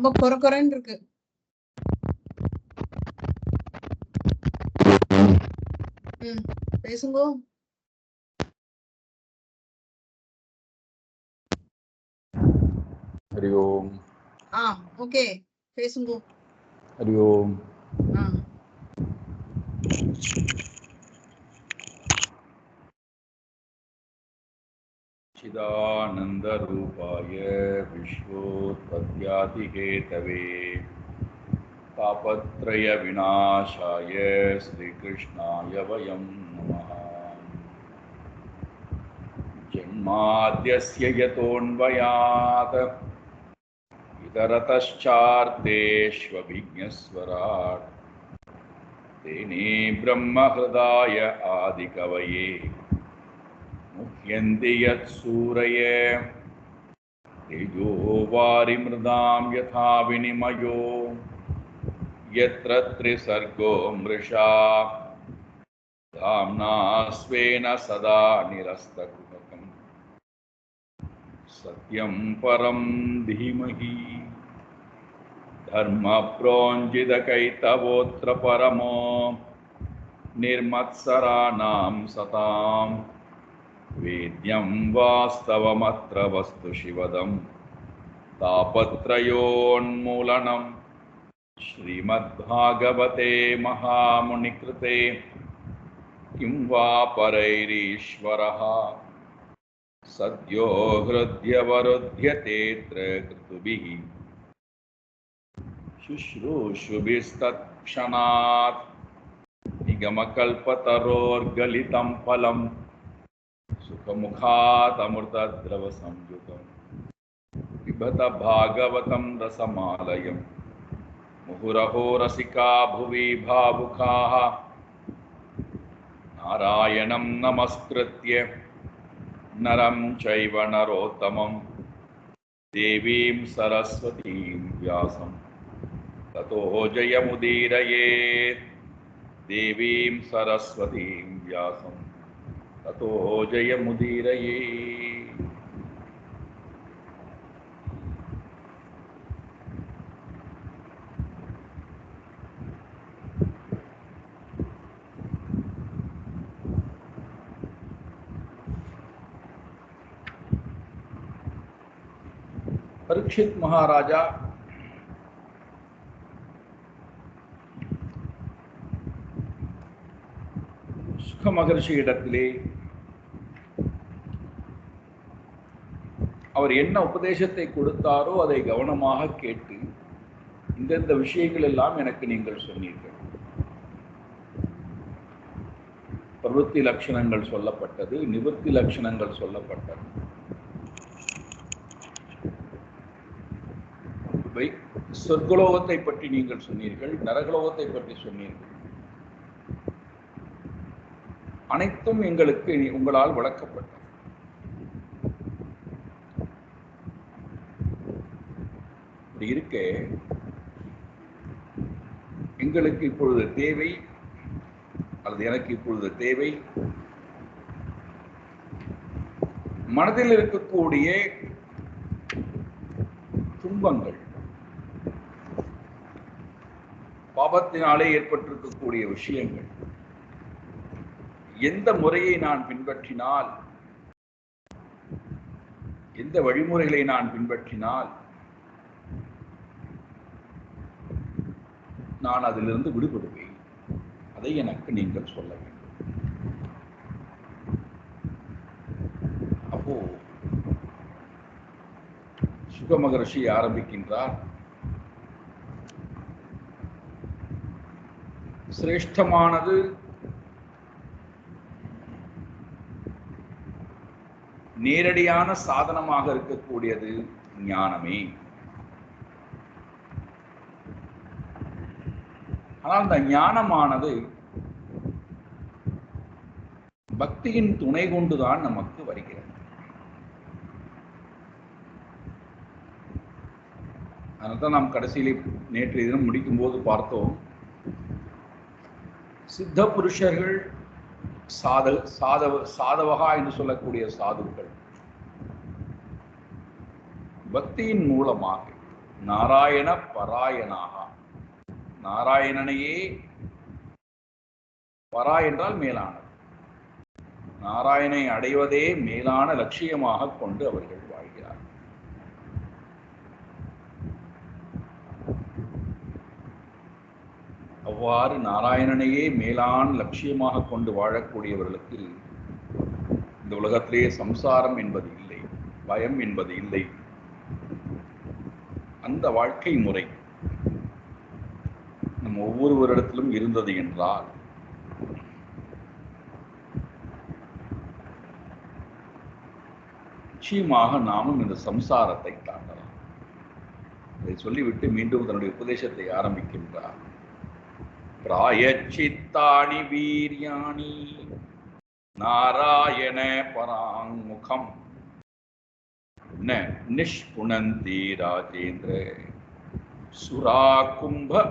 ரொம்ப குறைன்னு இருக்கு. பேசுங்க. हरि ओम. ओके பேசுங்க. हरि ओम. चिदानंद रूपाय विश्वोत्पत्त्यादिहेतवे तापत्रय विनाशाय श्रीकृष्णाय वयं नमः. जन्माद्यस्य यतोऽन्वयात् इतरतश्चार्तेष्वभिज्ञस्वराट् तेने ब्रह्महृदाय आदिकवये मुह्यन्ति यत्सूरये तेजो वारिमृदां यथा विनिमयो यत्र त्रिसर्गो मृषा धाम्ना स्वेन सदा निरस्तकुहकं सत्यं परं धीमहि. धर्मप्रोञ्जितकैतवोऽत्र परमो निर्मत्सराणां सतां वेद्यं वास्तवमत्र वस्तु शिवदं तापत्रयोन्मूलनं श्रीमद्भागवते महामुनिकृते किं वा परैरीश्वरः सद्यो हृद्यवरुध्यतेऽत्र कृतुभिः शुश्रूषुभिस्तत्क्षणात् निगमकल्पतरोर्गलितं फलं सुखमुखादमृतद्रवसंयुतं पिबत भागवतं रसमालयं मुहुरहो रसिका भुवि भावुकाः नारायणं नमस्कृत्य नरं चैव नरोत्तमं देवीं सरस्वतीं व्यासं ततो जयमुदीरयेत्. देवीं सरस्वतीं व्यासं ततो जयमुदीरयेत्. परीक्षित महाराजा சுக மகர்ஷி இடத்திலே அவர் என்ன உபதேசத்தை கொடுத்தாரோ அதை கவனமாக கேட்டு இந்தந்த விஷயங்கள் எல்லாம் எனக்கு நீங்கள் சொன்னீர்கள். பிரவೃತ್ತಿ லட்சணங்கள் சொல்லப்பட்டது, நிவர்த்தி லட்சணங்கள் சொல்லப்பட்டது. சொர்க்கலோகத்தை பற்றி நீங்கள் சொன்னீர்கள், நரகலோகத்தை பற்றி சொன்னீர்கள். அனைத்தும் எங்களுக்கு உங்களால் விளக்கப்பட்டது. இப்படி இருக்க எங்களுக்கு இப்பொழுது தேவை, அல்லது எனக்கு இப்பொழுது தேவை, மனதில் இருக்கக்கூடிய துன்பங்கள், பாபத்தினாலே ஏற்பட்டிருக்கக்கூடிய விஷயங்கள், எந்த முறையை நான் பின்பற்றினால், எந்த வழிமுறைகளை நான் பின்பற்றினால் நான் அதிலிருந்து விடுபடுவேன், அதை எனக்கு நீங்கள் சொல்ல வேண்டும். அப்போ சுக மகர்ஷி ஆரம்பிக்கின்றார். சிரேஷ்டமானது நேரடியான சாதனமாக இருக்கக்கூடியது ஞானமே. ஆனால் இந்த ஞானமானது பக்தியின் துணை கொண்டுதான் நமக்கு வருகிறது. அதனால்தான் நாம் கடைசியிலே நேற்றைய தினம் முடிக்கும் போது பார்த்தோம், சித்த புருஷர்கள், சாதவகா என்று சொல்லக்கூடிய சாதுக்கள் பக்தியின் மூலமாக நாராயண பராயணாக, நாராயணனையே, பரா என்றால் மேலானது, நாராயணனை அடைவதே மேலான லட்சியமாக கொண்டு அவர்கள் வாழ்கிறார். அவ்வாறு நாராயணனையே மேலான லட்சியமாக கொண்டு வாழக்கூடியவர்களுக்கு இந்த உலகத்திலே சம்சாரம் என்பது இல்லை, பயம் என்பது இல்லை. அந்த வாழ்க்கை முறை நம் ஒவ்வொருவரிடத்திலும் இருந்தது என்றால் நிச்சயமாக நாமும் இந்த சம்சாரத்தை தாண்டலாம். இதை சொல்லிவிட்டு மீண்டும் தன்னுடைய உபதேசத்தை ஆரம்பிக்கின்றார். பிராயச்சித்தானி வீர்யாணி நாராயண பராங்முகம் ந நிஷ்புணந்தி ராஜேந்திர சுரா கும்ப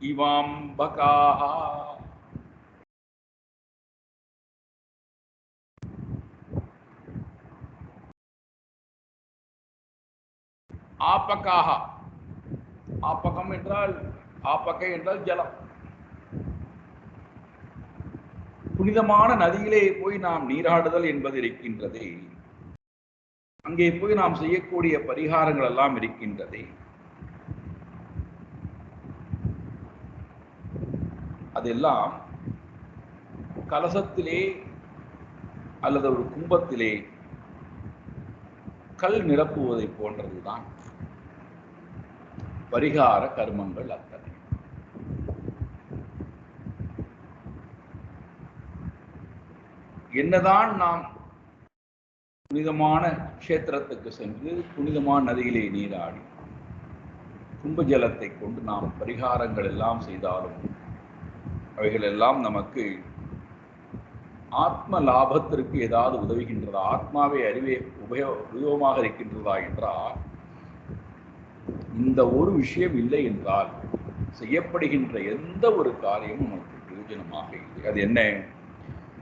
இவாம்பகாஹ. ஆபகாஹ, ஆபகம் என்றால், ஆபகை என்றால் ஜலம். புனிதமான நதியிலே போய் நாம் நீராடுதல் என்பது இருக்கின்றதே, அங்கே போய் நாம் செய்யக்கூடிய பரிகாரங்கள் எல்லாம் இருக்கின்றதே, அதெல்லாம் கலசத்திலே அல்லது ஒரு கும்பத்திலே கல் நிரப்புவதை போன்றதுதான் பரிகார கர்மங்கள் அத்தனை. என்னதான் நாம் புனிதமான கஷேத்திரத்துக்கு சென்று புனிதமான நதியிலே நீராடி கும்ப ஜலத்தை கொண்டு நாம் பரிகாரங்கள் எல்லாம் செய்தாலும் அவைகள் எல்லாம் நமக்கு ஆத்ம லாபத்திற்கு ஏதாவது உதவுகின்றதா, ஆத்மாவை அறிவே உபயோகமாக இருக்கின்றதா என்றால் இந்த ஒரு விஷயம் இல்லை என்றால் செய்யப்படுகின்ற எந்த ஒரு காரியமும் நமக்கு பிரயோஜனமாக இல்லை. அது என்ன?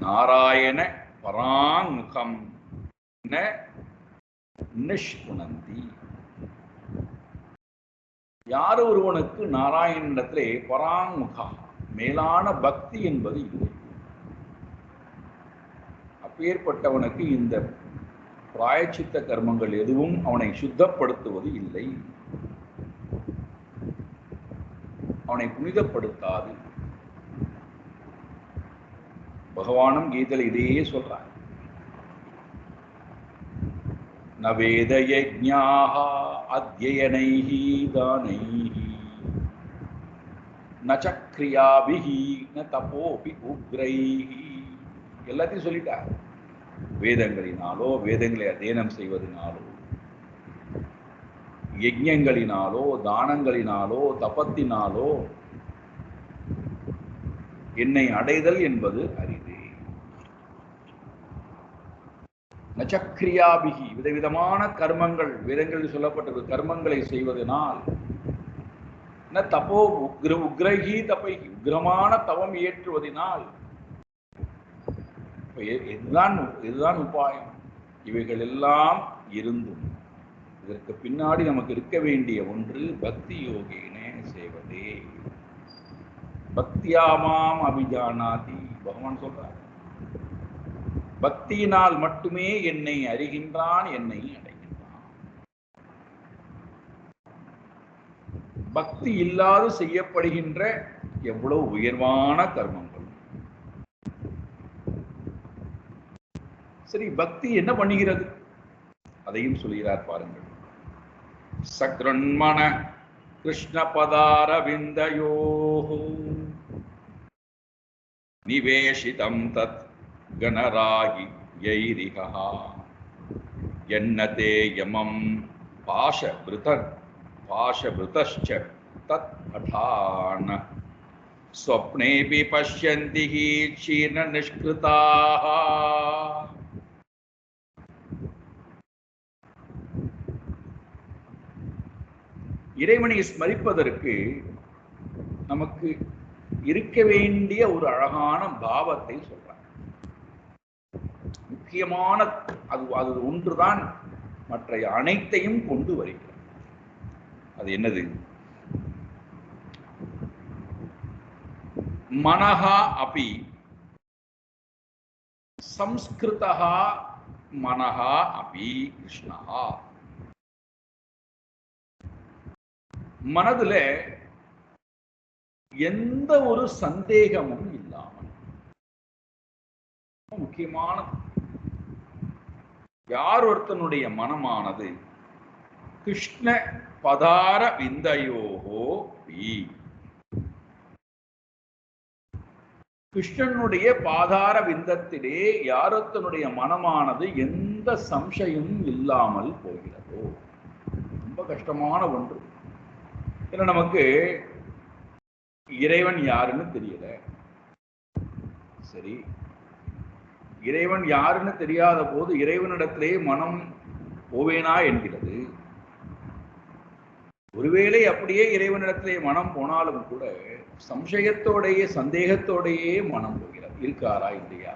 நாராயண பராங்முகம் ந நிஷ்புணந்தி. யார் ஒருவனுக்கு நாராயணனிடத்திலே பராங்முகா மேலான பக்தி என்பது இல்லை, அப்பேற்பட்டவனுக்கு இந்த பிராயச்சித்த கர்மங்கள் எதுவும் அவனை சுத்தப்படுத்துவது இல்லை, அவனை புனிதப்படுத்தாது. பகவானும் கீதையில் இதையே சொல்றார். ந வேத யஜ்ஞாஹ அத்யயனைஹி தானைஹி ந சக்ரியாபிஹி ந தபோபி உக்ரைஹி. எல்லாத்தையும் சொல்லிட்டார். வேதங்களினாலோ, வேதங்களை அध्यயனம் செய்வதனாலோ, யஜ்ஞங்களினாலோ, தானங்களினாலோ, தபத்தினாலோ என்னை அடைதல் என்பது அரிது. நச்சக்ரியாபிகி, விதவிதமான கர்மங்கள், வேதங்களில் சொல்லப்பட்ட கர்மங்களை செய்வதனால், ந தபோ உக்ரஹி தபைகி, உக்ரமான தவம் இயற்றுவதனால், இதுதான் உபாயம். இவைகள் எல்லாம் இருந்தும் இதற்கு பின்னாடி நமக்கு இருக்க வேண்டிய ஒன்று பக்தி யோகேன சேவதே. பக்தியாமாம் அபிஜானாதி. பகவான் சொல்றார், பக்தியினால் மட்டுமே என்னை அறிகின்றான், என்னை அடைகின்றான். பக்தி இல்லாது செய்யப்படுகின்ற எவ்வளவு உயர்வான கர்மங்கள். சரி, பக்தி என்ன பண்ணுகிறது அதையும் சொல்கிறார் பாருங்கள். சக்ரன்மன கிருஷ்ண பதாரவிந்தயோஹ நிவேஷிதம் தத் கணராகி யைரிஹ யன்னதே யமம் பாஷபிருதஸ்ச தத் அடான ஸ்வப்னேபி பஷ்யந்தி சீர்ண நிஷ்கிருதாஹ. இறைவனை ஸ்மரிப்பதற்கு நமக்கு இருக்க வேண்டிய ஒரு அழகான பாவத்தை சொல்றார். முக்கியமான அது ஒன்றுதான் மற்ற அனைத்தையும் கொண்டு வருகிறது. அது என்னது? மனஹா அபி சம்ஸ்கிருதஹ மனஹா அபி கிருஷ்ணஹா. மனதுல எந்த ஒரு சந்தேகமும் இல்லாமல், முக்கியமான யார் ஒருத்தனுடைய மனமானது கிருஷ்ண பதார விந்தயோகோ பி, கிருஷ்ணனுடைய பாதார விந்தத்திலே யாரொத்தனுடைய மனமானது எந்த சம்சயமும் இல்லாமல் போகிறதோ. ரொம்ப கஷ்டமான ஒன்று. ஏன்னா நமக்கு இறைவன் யாருன்னு தெரியல. சரி, இறைவன் யாருன்னு தெரியாத போது இறைவனிடத்திலே மனம் போவேனா என்கிறது. ஒருவேளை அப்படியே இறைவனிடத்திலே மனம் போனாலும் கூட சம்சயத்தோடையே சந்தேகத்தோடையே மனம் போகிறது. இருக்காரா இல்லையா?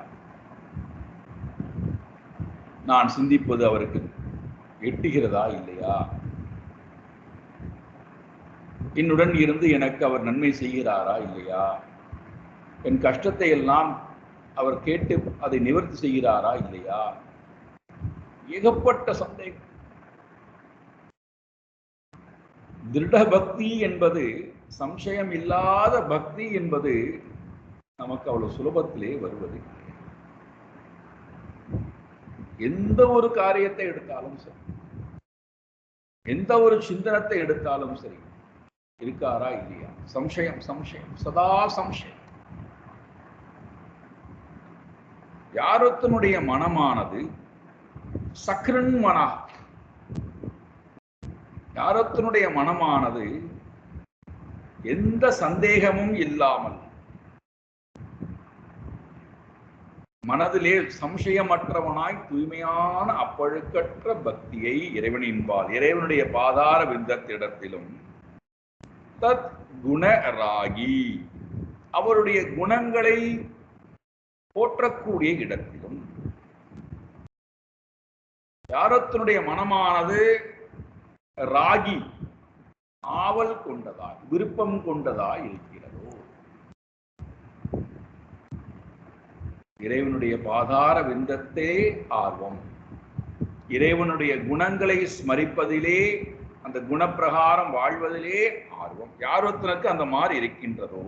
நான் சிந்திப்பது அவருக்கு எட்டுகிறதா இல்லையா? என்னுடன் இருந்து எனக்கு அவர் நன்மை செய்கிறாரா இல்லையா? என் கஷ்டத்தை எல்லாம் அவர் கேட்டு அதை நிவர்த்தி செய்கிறாரா இல்லையா? ஏகப்பட்ட சந்தேகம். திருட பக்தி என்பது, சம்சயம் இல்லாத பக்தி என்பது நமக்கு அவ்வளவு சுலபத்திலே வருவது. எந்த ஒரு காரியத்தை எடுத்தாலும் சரி, எந்த ஒரு சிந்தனத்தை எடுத்தாலும் சரி, இருக்காரா இல்லையா? சம்சயம் சம்சயம், சதா சம்சயம். யாரொத்தனுடைய மனமானது சக்ரன் மனா, யாரொத்தனுடைய மனமானது எந்த சந்தேகமும் இல்லாமல் மனதிலே சம்சயமற்றவனாய் தூய்மையான அப்பழுக்கற்ற பக்தியை இறைவனின்பால், இறைவனுடைய பாதார விந்தத்திடத்திலும் தத் குணராகி, அவருடைய குணங்களை போற்றக்கூடிய இடத்திலும் யாரொத்தனுடைய மனமானது ராகி, ஆவல் கொண்டதாய், விருப்பம் கொண்டதாய் இருக்கிறதோ, இறைவனுடைய பாதார விந்தத்தே ஆர்வம், இறைவனுடைய குணங்களை ஸ்மரிப்பதிலே, அந்த குணப்பிரகாரம் வாழ்வதிலே ஆர்வம் யாரொத்தனுக்கு அந்த மாதிரி இருக்கின்றதோ,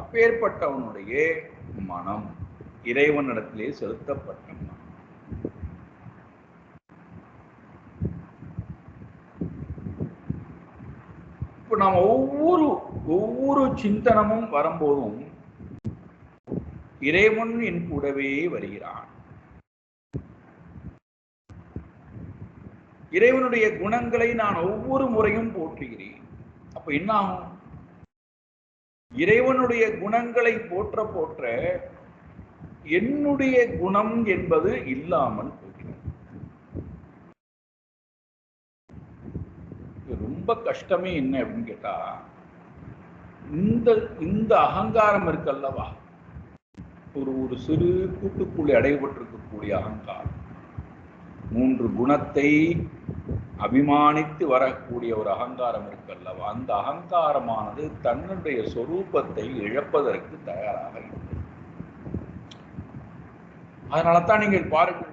அப்பேற்பட்டவனுடைய மனம் இறைவனிடத்திலே செலுத்தப்பட்ட மனம். இப்ப நாம் ஒவ்வொரு சிந்தனமும் வரும்போதும் இறைவன் என் கூடவே வருகிறான். இறைவனுடைய குணங்களை நான் ஒவ்வொரு முறையும் போற்றுகிறேன். அப்ப என்ன ஆகும்? இறைவனுடைய குணங்களை போற்ற போற்ற என்னுடைய குணம் என்பது இல்லாமல் போகிறது. ரொம்ப கஷ்டமே என்ன அப்படின்னு கேட்டா, இந்த அகங்காரம் இருக்கல்லவா, ஒரு சிறு கூட்டுக்குள்ளே அடைபட்டிருக்கக்கூடிய அகங்காரம், 3 குணத்தை அபிமானித்து வரக்கூடிய ஒரு அகங்காரம் இருக்கல்லவா, அந்த அகங்காரமானது தன்னுடைய சொரூபத்தை இழப்பதற்கு தயாராக இல்லை. அதனால தான் நீங்கள் பாருங்கள்,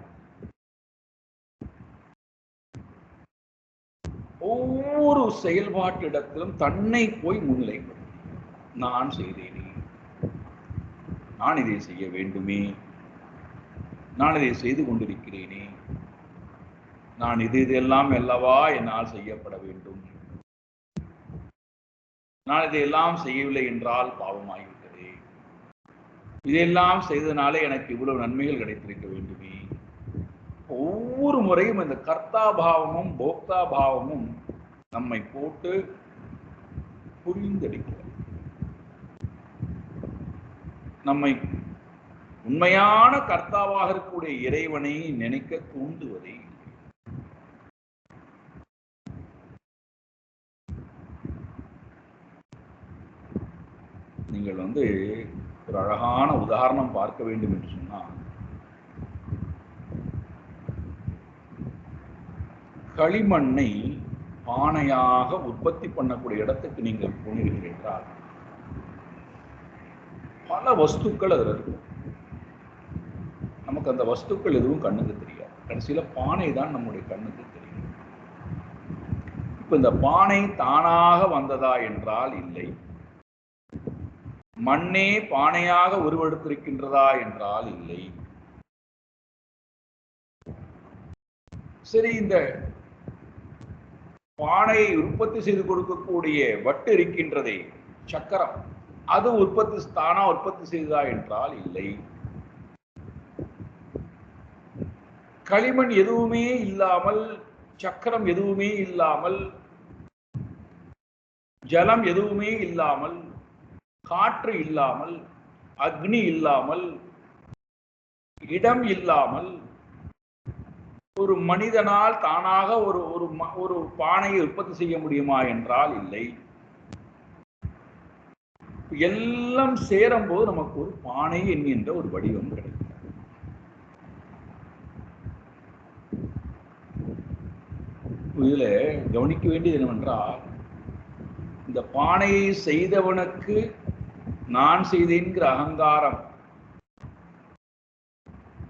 ஒவ்வொரு செயல்பாட்டிடத்திலும் தன்னை போய் முன்னிலைப்படுத்த, நான் செய்தேனே, நான் இதை செய்ய வேண்டுமே, நான் இதை செய்து கொண்டிருக்கிறேனே, நான் இதெல்லாம் அல்லவா என்னால் செய்யப்பட வேண்டும், நான் இதையெல்லாம் செய்யவில்லை என்றால் பாவமாகிவிட்டது, இதையெல்லாம் செய்தனாலே எனக்கு இவ்வளவு நன்மைகள் கிடைத்திருக்க வேண்டுமே. ஒவ்வொரு முறையும் இந்த கர்த்தாபாவமும் போக்தாபாவமும் நம்மை போட்டு புரிந்தெடுக்கிறது. நம்மை உண்மையான கர்த்தாவாக இருக்கக்கூடிய இறைவனை நினைக்க தூண்டுவதே. நீங்கள் ஒரு அழகான உதாரணம் பார்க்க வேண்டும் என்று சொன்னால், களிமண்ணை பானையாக உற்பத்தி பண்ணக்கூடிய இடத்துக்கு நீங்கள் போனீர்கள் என்றால் பல வஸ்துக்கள் அதில் இருக்கும். நமக்கு அந்த வஸ்துக்கள் எதுவும் கண்ணுக்கு தெரியாது. கடைசியில பானை தான் நம்முடைய கண்ணுக்கு தெரியும். இப்ப இந்த பானை தானாக வந்ததா என்றால் இல்லை. மண்ணே பானையாக உருவெடுத்திருக்கின்றதா என்றால் இல்லை. சரி, இந்த பானையை உற்பத்தி செய்து கொடுக்கக்கூடிய வட்டு இருக்கின்றதே, சக்கரம், அது தானா உற்பத்தி செய்ததா என்றால் இல்லை. களிமண் எதுவுமே இல்லாமல், சக்கரம் எதுவுமே இல்லாமல், ஜலம் எதுவுமே இல்லாமல், காற்று இல்லாமல், அக்னி இல்லாமல், இடம் இல்லாமல் ஒரு மனிதனால் தானாக ஒரு பானையை உற்பத்தி செய்ய முடியுமா என்றால் இல்லை. எல்லாம் சேரும் போது நமக்கு ஒரு பானை என்கின்ற ஒரு வடிவம் கிடைக்கும். இதுல கவனிக்க வேண்டியது என்னவென்றால், இந்த பானையை செய்தவனுக்கு நான் செய்தேன்கிற அகங்காரம்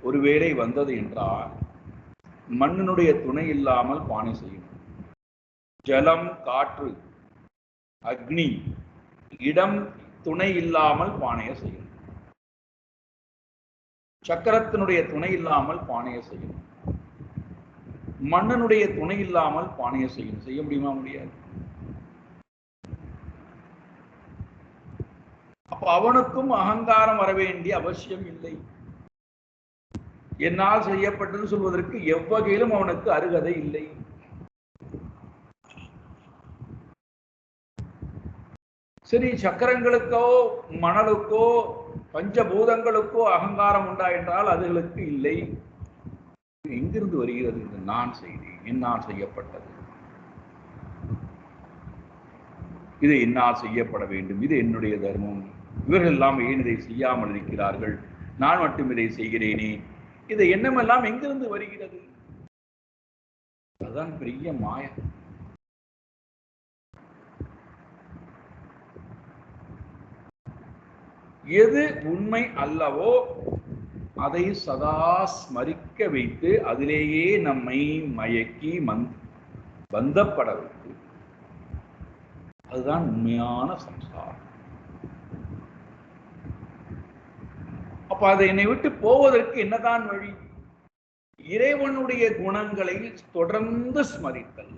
ஒருவேளை வந்தது என்றால், மண்ணினுடைய துணை இல்லாமல் பானை செய்யணும். ஜலம், காற்று, அக்னி, இடம் துணை இல்லாமல் பானையை செய்யணும். சக்கரத்தினுடைய துணை இல்லாமல் பானையை செய்யணும். மண்ணினுடைய துணை இல்லாமல் பானையை செய்யணும். செய்ய முடியுமா? முடியாது. அப்ப அவனுக்கும் அகங்காரம் வர வேண்டிய அவசியம் இல்லை. என்னால் செய்யப்பட்டது சொல்வதற்கு எவ்வகையிலும் அவனுக்கு அருகதை இல்லை. சரி, சக்கரங்களுக்கோ மணலுக்கோ பஞ்சபூதங்களுக்கோ அகங்காரம் உண்டா என்றால் அதுகளுக்கு இல்லை. எங்கிருந்து வருகிறது இந்த நான் செய்தேன், என்னால் செய்யப்பட்டது, இது என்னால் செய்யப்பட வேண்டும், இது என்னுடைய தர்மம், இவர்கள் எல்லாம் ஏன் இதை செய்யாமல் இருக்கிறார்கள், நான் மட்டும் இதை செய்கிறேனே, இது எண்ணமெல்லாம் எங்கிருந்து வருகிறது? அதுதான் பெரிய மாயம். எது உண்மை அல்லவோ அதை சதா ஸ்மரிக்க வைத்து அதிலேயே நம்மை மயக்கி பந்தப்பட வைத்து, அதுதான் உண்மையான சம்சாரம். அப்ப அதை என்னை விட்டு போவதற்கு என்னதான் வழி? இறைவனுடைய குணங்களை தொடர்ந்து ஸ்மரித்தல்,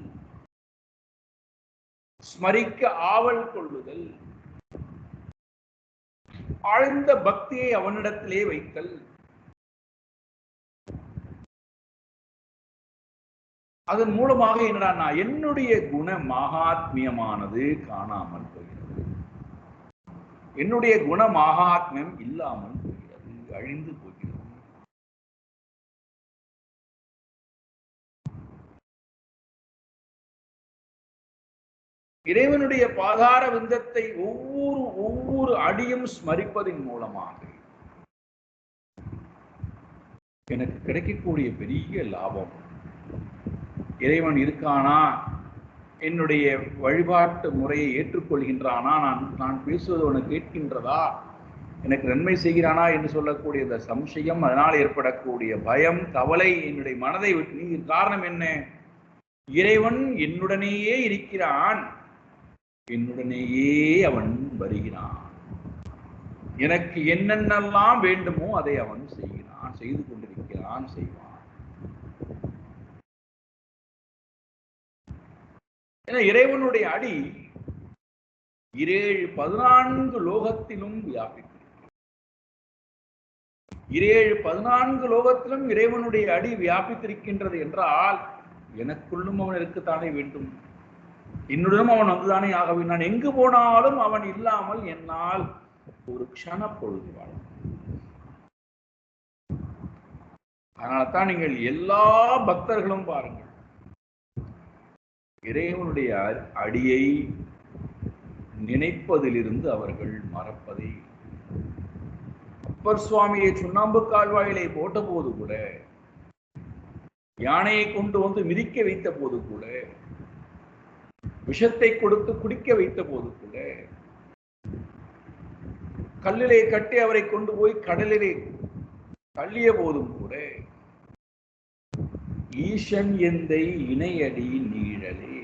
ஸ்மரிக்க ஆவல் கொள்ளுதல், ஆழ்ந்த பக்தியை அவனிடத்திலே வைத்தல். அதன் மூலமாக என்னடா, என்னுடைய குண மகாத்மியமானது காணாமல் போகிறது, என்னுடைய குண மகாத்மியம் இல்லாமல் போகிறது, அழிந்து போகிறது. இறைவனுடைய பாதார விந்தத்தை ஒவ்வொரு அடியும் ஸ்மரிப்பதின் மூலமாக எனக்கு கிடைக்கக்கூடிய பெரிய லாபம், இறைவன் இருக்கானா, என்னுடைய வழிபாட்டு முறையை ஏற்றுக்கொள்கின்றானா, நான் பேசுவது உனக்கு கேட்கின்றதா, எனக்கு நன்மை செய்கிறானா என்று சொல்லக்கூடிய இந்த சம்சயம், அதனால் ஏற்படக்கூடிய பயம், கவலை என்னுடைய மனதை விட்டு நீ. காரணம் என்ன? இறைவன் என்னுடனேயே இருக்கிறான், என்னுடனேயே அவன் வருகிறான், எனக்கு என்னென்னலாம் வேண்டுமோ அதை அவன் செய்கிறான், செய்து கொண்டிருக்கிறான், செய்வான். ஏன்னா இறைவனுடைய அடி 14 லோகத்திலும் வியாபித்திருக்கிறது. 14 லோகத்திலும் இறைவனுடைய அடி வியாபித்திருக்கின்றது என்றால் எனக்குள்ளும் அவன் இருக்கத்தானே வேண்டும், என்னுடனும் அவன் வந்துதானே ஆகவே. நான் எங்கு போனாலும் அவன் இல்லாமல் என்னால் ஒரு க்ஷண பொழுது வாழ. அதனால்தான் நீங்கள் எல்லா பக்தர்களும் பாருங்கள், இறைவனுடைய அடியை நினைப்பதிலிருந்து அவர்கள் மறப்பதை. அப்பர் சுவாமியை சுண்ணாம்பு கால்வாயிலை போட்ட போது கூட, யானையை கொண்டு வந்து மிதிக்க வைத்த போது கூட, விஷத்தை கொடுத்து குடிக்க வைத்த போது கூட, கல்லிலே கட்டி அவரை கொண்டு போய் கடலிலே தள்ளிய போதும் கூட, ஈசன் எந்தை இணையடி நீழலே,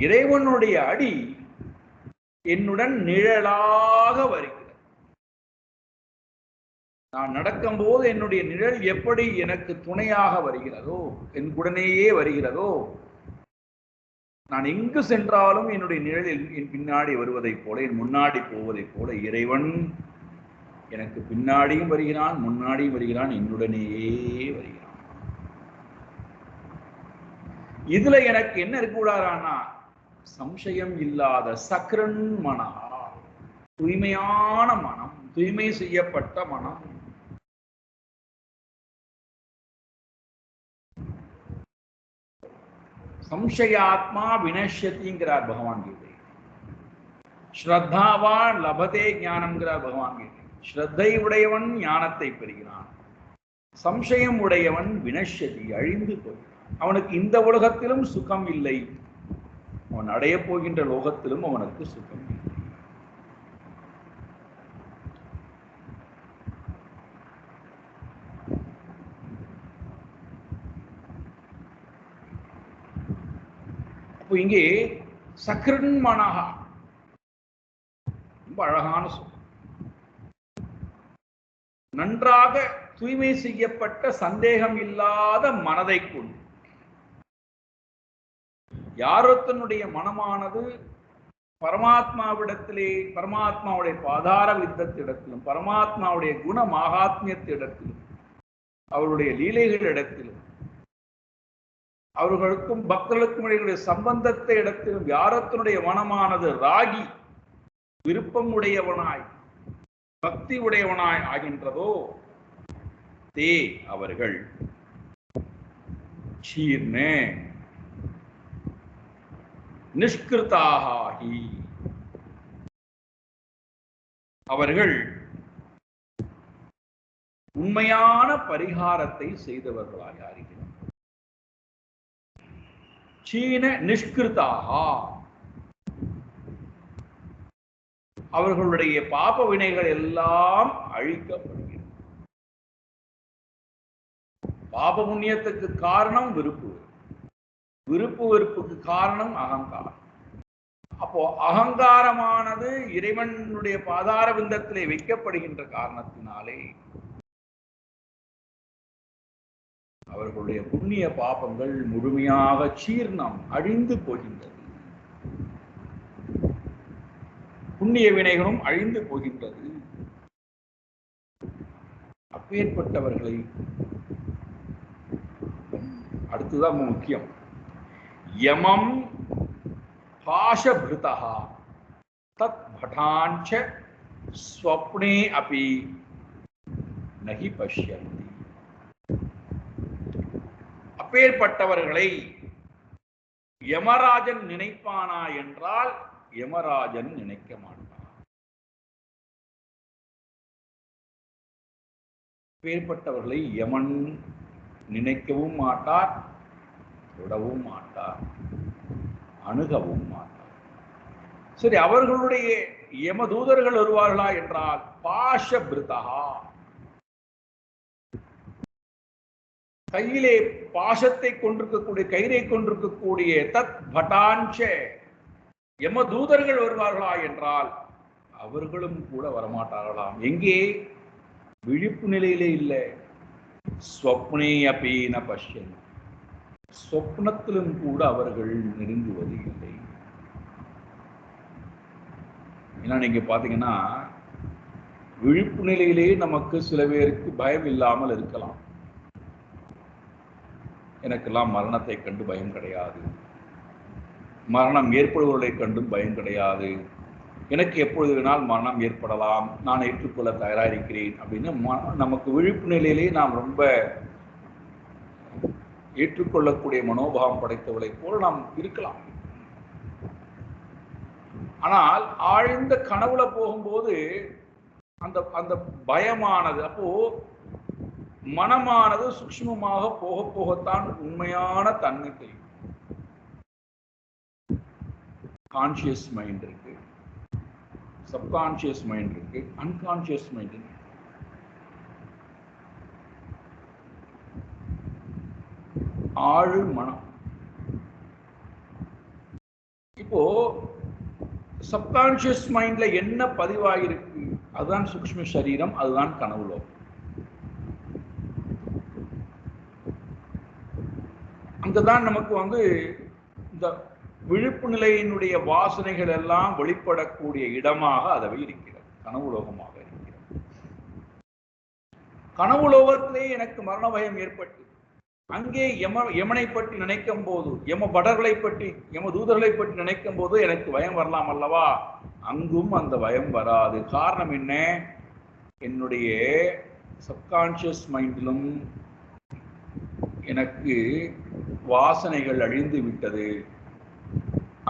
இறைவனுடைய அடி என்னுடன் நிழலாக வருகிறது. நான் நடக்கும்போது என்னுடைய நிழல் எப்படி எனக்கு துணையாக வருகிறதோ, என் உடனேயே வருகிறதோ, நான் எங்கு சென்றாலும் என்னுடைய நிழல் என் பின்னாடி வருவதைப் போல, என் முன்னாடி போவதைப் போல இறைவன் எனக்கு பின்னாடியும் வருகிறான், முன்னாடியும் வருகிறான், என்னுடனேயே வருகிறான். இதுல எனக்கு என்ன இருக்கக்கூடாதானா, சம்சயம் இல்லாத சக்ரன் மனா, தூய்மையான மனம், தூய்மை செய்யப்பட்ட மனம். சம்சயாத்மா வினஷ்யதிங்கிறார் பகவான் கீதை. ஸ்ரத்தாவான் லபதே ஞானம்ங்கிறார் பகவான் கீதை. ஸ்ரத்தை உடையவன் ஞானத்தை பெறுகிறான், சம்சயம் உடையவன் வினஷ்யதி, அழிந்து போகிறான். அவனுக்கு இந்த உலகத்திலும் சுகம் இல்லை, அவன் அடைய போகின்ற லோகத்திலும் அவனுக்கு சுகம் இல்லை. அப்போ இங்கே சக்ரன் மனஹா ரொம்ப அழகான சொல். நன்றாக தூய்மை செய்யப்பட்ட சந்தேகம் இல்லாத மனதை கொண்டு, யாரொத்தனுடைய மனமானது பரமாத்மாவிடத்திலே, பரமாத்மாவுடைய பாதார வித்தத்திடத்திலும், பரமாத்மாவுடைய குண மகாத்மியத்திடத்திலும், அவருடைய லீலைகளிடத்திலும், அவர்களுக்கும் பக்தர்களுக்கும் இடையே சம்பந்தத்தை இடத்திலும் யாரத்தினுடைய மனமானது ராகி, விருப்பம் உடையவனாய், பக்தி உடையவனாய் ஆகின்றதோ, தே அவர்கள் சீர்ணே நிஷ்கிருதாகி, அவர்கள் உண்மையான பரிகாரத்தை செய்தவர்களாய் அறிகிறார். சீன நிஷ்கிருதாகா, அவர்களுடைய பாப வினைகள் எல்லாம் அழிக்கப்படுகிறது. பாப புண்ணியத்துக்கு காரணம் விருப்பு, விருப்பு வெறுப்புக்கு காரணம் அகங்காரம். அப்போ அகங்காரமானது இறைவனுடைய பாதார விந்தத்திலே வைக்கப்படுகின்ற காரணத்தினாலே அவர்களுடைய புண்ணிய பாபங்கள் முழுமையாக சீர்ணம், அழிந்து போகின்றது. புண்ணிய வினைகளும் அழிந்து போகின்றது. அப்பேற்பட்டவர்களை அடுத்துதான் முக்கியம், யமம் பாஷபிருதா தத் படாஞ்ச ஸ்வப்னே அபி நஹி பஷ்யந்தி. அப்பேற்பட்டவர்களை யமராஜன் நினைப்பானா என்றால் யமராஜன் நினைக்க மாட்டான். அப்பேற்பட்டவர்களை யமன் நினைக்கவும் மாட்டார், தொடவும் மாட்டார், அணுகவும் மாட்டார். சரி, அவர்களுடைய யமதூதர்கள் வருவார்களா என்றால் பாஷபிருதா, கையிலே பாசத்தை கொண்டிருக்கக்கூடிய, கயிறை கொண்டிருக்கக்கூடிய தத் பட்டாஞ்ச யமதூதர்கள் வருவார்களா என்றால் அவர்களும் கூட வரமாட்டார்களாம். எங்கே? விழிப்பு நிலையிலே இல்லை. ஸ்வப்னே அபீன பஷ்யன், சொப்னத்திலும் கூட அவர்கள் நெருங்குவது இல்லை. ஏன்னா நீங்க பாத்தீங்கன்னா விழிப்பு நிலையிலே நமக்கு சில பேருக்கு பயம் இல்லாமல் இருக்கலாம். எனக்கெல்லாம் மரணத்தை கண்டு பயம் கிடையாது, மரணம் ஏற்படுவதை கண்டும் பயம் கிடையாது, எனக்கு எப்பொழுது வேணால் மரணம் ஏற்படலாம், நான் ஏற்றுக்கொள்ள தயாராக இருக்கிறேன் அப்படின்னு நமக்கு விழிப்பு நிலையிலே நாம் ரொம்ப ஏற்றுக்கொள்ளக்கூடிய மனோபாவம் படைத்தவளை போல நாம் இருக்கலாம். ஆனால் ஆழ்ந்த கனவுல போகும்போது அந்த அந்த பயமானது, அப்போ மனமானது சூக்ஷ்மமாக போக போகத்தான் உண்மையான தன்மை தெரியும். கான்சியஸ் மைண்ட் இருக்கு, சப்கான்சியஸ் மைண்ட் இருக்கு, அன்கான்சியஸ் மைண்ட் இருக்கு. ஆழ் மனம். இப்போ சப்கான்சியஸ் மைண்ட்ல என்ன பதிவாயிருக்கு? அதுதான் சூக்ஷ்ம சரீரம், அதுதான் கனவுலோகம். அங்கதான் நமக்கு இந்த விழிப்பு நிலையினுடைய வாசனைகள் எல்லாம் வெளிப்படக்கூடிய இடமாக அதவை இருக்கிறது, கனவுலோகமாக இருக்கிறது. கனவுலோகத்திலே எனக்கு மரண பயம் ஏற்பட்டு அங்கே யமனை பற்றி நினைக்கும் போது, யம படர்களை பற்றி, யம தூதர்களை பற்றி நினைக்கும் போது எனக்கு பயம் வரலாம் அல்லவா? அங்கும் அந்த பயம் வராது. காரணம் என்ன? என்னுடைய சப்கான்சியஸ் மைண்டிலும் எனக்கு வாசனைகள் அழிந்து விட்டது,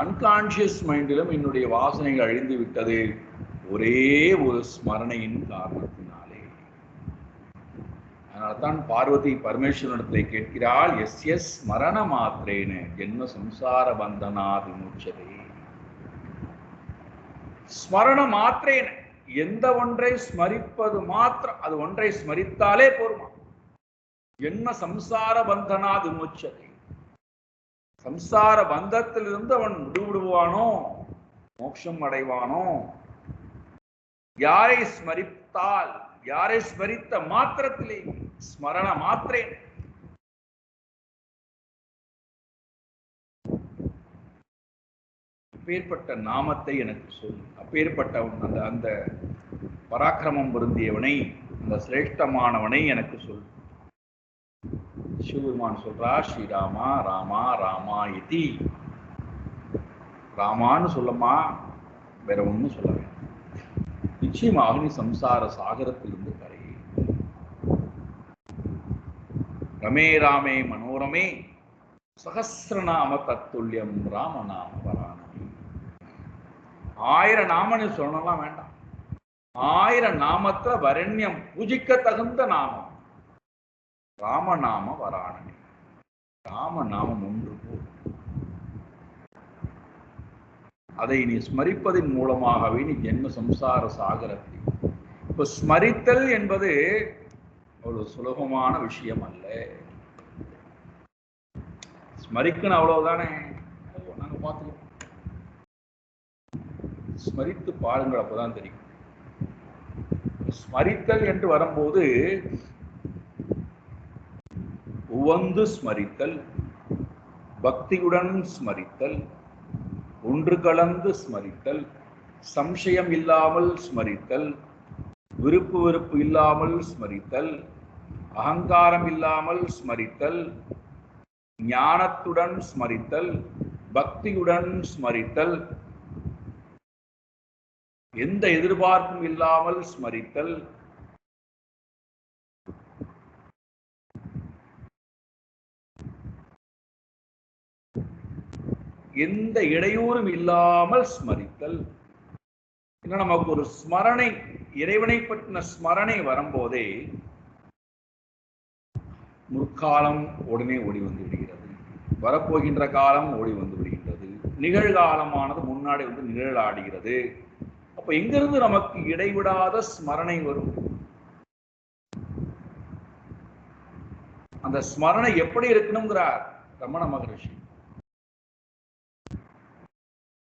அன்கான்சியஸ் மைண்டிலும் என்னுடைய வாசனைகள் அழிந்து விட்டது, ஒரே ஒரு ஸ்மரணையின் காரணத்தினாலே. அதனால்தான் பார்வதி பரமேஸ்வரனிடத்தில் கேட்கிறாள், எஸ் எஸ் ஸ்மரண மாத்திரேன ஜென்ம சம்சார பந்தனா விமுச்சதே. ஸ்மரண மாத்திரேன, எந்த ஒன்றை ஸ்மரிப்பது மாத்திரம், அது ஒன்றை ஸ்மரித்தாலே போருமா. ஜென்ம சம்சார பந்தனா விமுச்சதே, சம்சார பந்தத்திலிருந்து அவன் விடுவிடுவானோ, மோட்சம் அடைவானோ. யாரை ஸ்மரித்தால், யாரை ஸ்மரித்த மாத்திரத்திலே, ஸ்மரண மாத்திரே. அப்பேற்பட்ட நாமத்தை எனக்கு சொல், அப்பேற்பட்ட அந்த பராக்கிரமம் பொருந்தியவனை, அந்த சிரேஷ்டமானவனை எனக்கு சொல். சிவபெருமான் சொல்றார், ஸ்ரீராமா ராமா ராமா இதி. ராமான்னு சொல்லமா, வேற ஒன்னும் சொல்ல வேண்டாம். நிச்சயமாக நீ சம்சார சாகரத்திலிருந்து கரையே. ரமே ராமே மனோரமே சகசிரநாம தத்துல்யம் ராமநாம வராணமே. 1000 நாமன்னு சொல்லலாம் வேண்டாம், 1000 நாமத்துல வரண்யம் பூஜிக்க தகுந்த நாமம் ராமநாம வராணமே. ராமநாமம் ஒன்று போல். அதை நீ ஸ்மரிப்பதன் மூலமாகவே நீ ஜென்ம சம்சார சாகரத்தை. இப்ப ஸ்மரித்தல் என்பது ஒரு சுலபமான விஷயம் அல்ல. ஸ்மரிக்கணும் அவ்வளவுதானே, நாங்க பார்த்துக்கோம். ஸ்மரித்து பாருங்கள், அப்பதான் தெரியும். ஸ்மரித்தல் என்று வரும்போது உவந்து ஸ்மரித்தல், பக்தியுடன் ஸ்மரித்தல், ஒன்று கலந்து ஸ்மரித்தல், சம்சயம் இல்லாமல் ஸ்மரித்தல், விருப்பு வெறுப்பு இல்லாமல் ஸ்மரித்தல், அகங்காரம் இல்லாமல் ஸ்மரித்தல், ஞானத்துடன் ஸ்மரித்தல், பக்தியுடன் ஸ்மரித்தல், எந்த எதிர்பார்ப்பும் இல்லாமல் ஸ்மரித்தல், எந்த இடையூறும் இல்லாமல் ஸ்மரித்தல். இன்னும் நமக்கு ஒரு ஸ்மரணை, இறைவனை பற்றின ஸ்மரணை வரும்போதே முற்காலம் உடனே ஓடி வந்து விடுகிறது, வரப்போகின்ற காலம் ஓடி வந்து விடுகின்றது, நிகழ்காலமானது முன்னாடி நிகழாடுகிறது. அப்ப எங்கிருந்து நமக்கு இடைவிடாத ஸ்மரணை வரும்? அந்த ஸ்மரணை எப்படி இருக்கணுங்கிறார் ரமண மகரிஷி.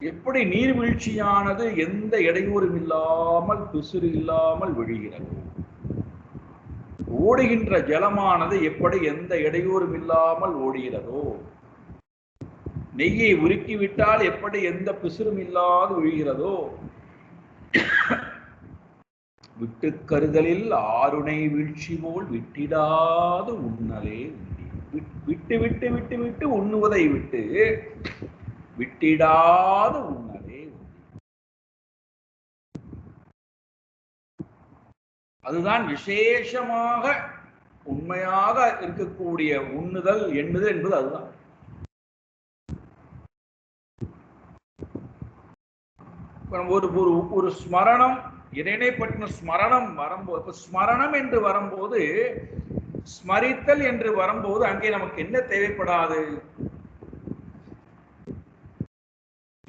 எப்படி நீர்வீழ்ச்சியானது எந்த இடையூறும் இல்லாமல் பிசுறு இல்லாமல் விழுகிறது, ஓடுகின்ற ஜலமானது எப்படி எந்த இடையூறும் இல்லாமல் ஓடுகிறதோ, நெய்யை உருக்கிவிட்டால் எப்படி எந்த பிசுறும் இல்லாது விழுகிறதோ, விட்டு கருதலில் ஆருணை வீழ்ச்சி போல் விட்டிடாது உண்ணலே உண்டி. விட்டு விட்டு விட்டு விட்டு உண்ணுவதை விட்டு விட்டிடாது உண்ணலே உண்டி. அதுதான் விசேஷமாக உண்மையாக இருக்கக்கூடிய உண்ணுதல் எண்ணுதல் என்பது அதுதான். ஒரு ஸ்மரணம், இறைவனை பற்றின ஸ்மரணம் வரும்போது, ஸ்மரணம் என்று வரும்போது, ஸ்மரித்தல் என்று வரும்போது அங்கே நமக்கு என்ன தேவைப்படாது?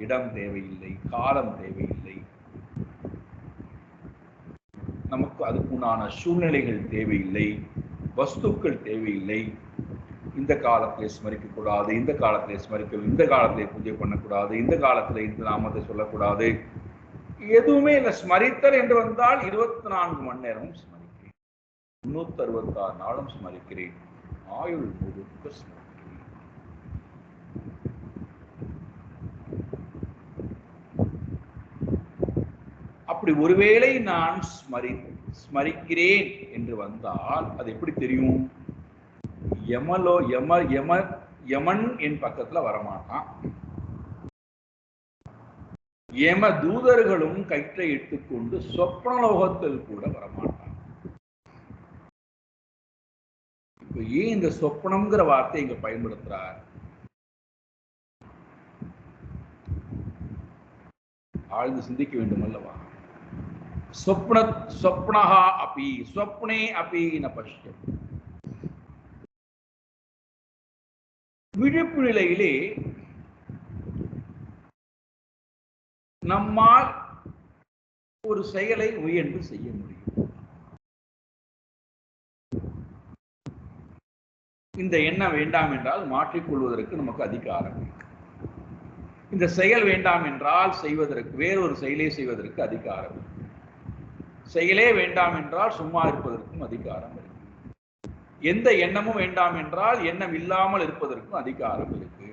இடம் தேவையில்லை, காலம் தேவையில்லை, நமக்கு அதுக்குண்டான சூழ்நிலைகள் தேவையில்லை, வஸ்துக்கள் தேவையில்லை. இந்த காலத்திலே ஸ்மரிக்க கூடாது, இந்த காலத்திலே ஸ்மரிக்க, இந்த காலத்திலே பூஜை பண்ணக்கூடாது, இந்த காலத்திலே இந்த நாமத்தை சொல்லக்கூடாது, எதுவுமே இல்லை. ஸ்மரித்தல் என்று வந்தால் 24 மணி நேரமும் ஸ்மரிக்கிறேன், 366 நாளும் ஸ்மரிக்கிறேன், ஆயுள் முழுக்க ஸ்மரிக்கிறேன். அப்படி ஒருவேளை நான் ஸ்மரிக்கிறேன் என்று வந்தால் அது எப்படி தெரியும்? யமன் என் பக்கத்துல வரமாட்டான், யம தூதர்களும் கயிற்றை இட்டுக்கொண்டு சொப்னலோகத்தில் கூட வரமாட்டான். இப்ப ஏன் இந்த சொப்பனம்ங்கிற வார்த்தை இங்க பயன்படுத்துறார்? ஆழ்ந்து சிந்திக்க வேண்டும் அல்லவா? சொப்னஹா அபி ஸ்வப்னே அபி ந பஷ்யம். விழிப்பு நிலையிலே நம்மால் ஒரு செயலை முயன்று செய்ய முடியும். இந்த எண்ணம் வேண்டாம் என்றால் மாற்றிக்கொள்வதற்கு நமக்கு அதிகாரம் இருக்கு. இந்த செயல் வேண்டாம் என்றால் செய்வதற்கு, வேறொரு செயலை செய்வதற்கு அதிகாரம் இருக்கு. செயலே வேண்டாம் என்றால் சும்மா இருப்பதற்கும் அதிகாரம் இருக்கு. எந்த எண்ணமும் வேண்டாம் என்றால் எண்ணம் இல்லாமல் இருப்பதற்கும் அதிகாரம் இருக்கு.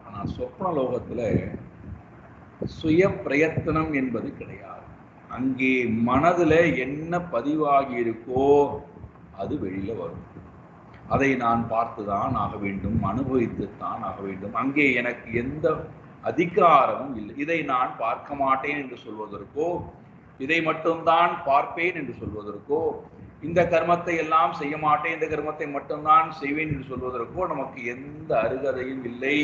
ஆனா சொப்னலோகத்துல சுய பிரயத்தனம் என்பது கிடையாது. அங்கே மனதுல என்ன பதிவாகி இருக்கோ அது வெளியில வரும். அதை நான் பார்த்துதான் ஆக வேண்டும், அனுபவித்துத்தான் ஆக வேண்டும். அங்கே எனக்கு எந்த அதிகாரமும் இல்லை. இதை நான் பார்க்க மாட்டேன் என்று சொல்வதற்கோ, இதை மட்டும்தான் பார்ப்பேன் என்று சொல்வதற்கோ, இந்த கர்மத்தை எல்லாம் செய்ய மாட்டேன், இந்த கர்மத்தை மட்டும்தான் செய்வேன் என்று சொல்வதற்கோ நமக்கு எந்த அருகதையும் இல்லை.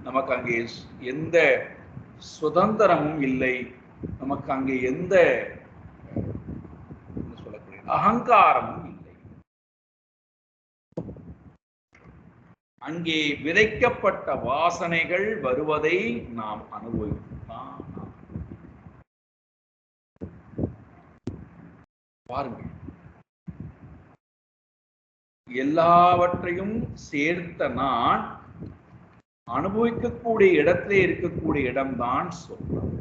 நமக்கு அங்கே எந்த சுதந்திரமும் இல்லை. நமக்கு அங்கே எந்த சொல்லக்கூடிய அகங்காரமும் இல்லை. அங்கே விதைக்கப்பட்ட வாசனைகள் வருவதை நாம் அனுபவித்தான். பாருங்கள், எல்லாவற்றையும் சேர்த்த நான் அனுபவிக்கக்கூடிய இடத்திலே இருக்கக்கூடிய இடம்தான் சொப்னம்.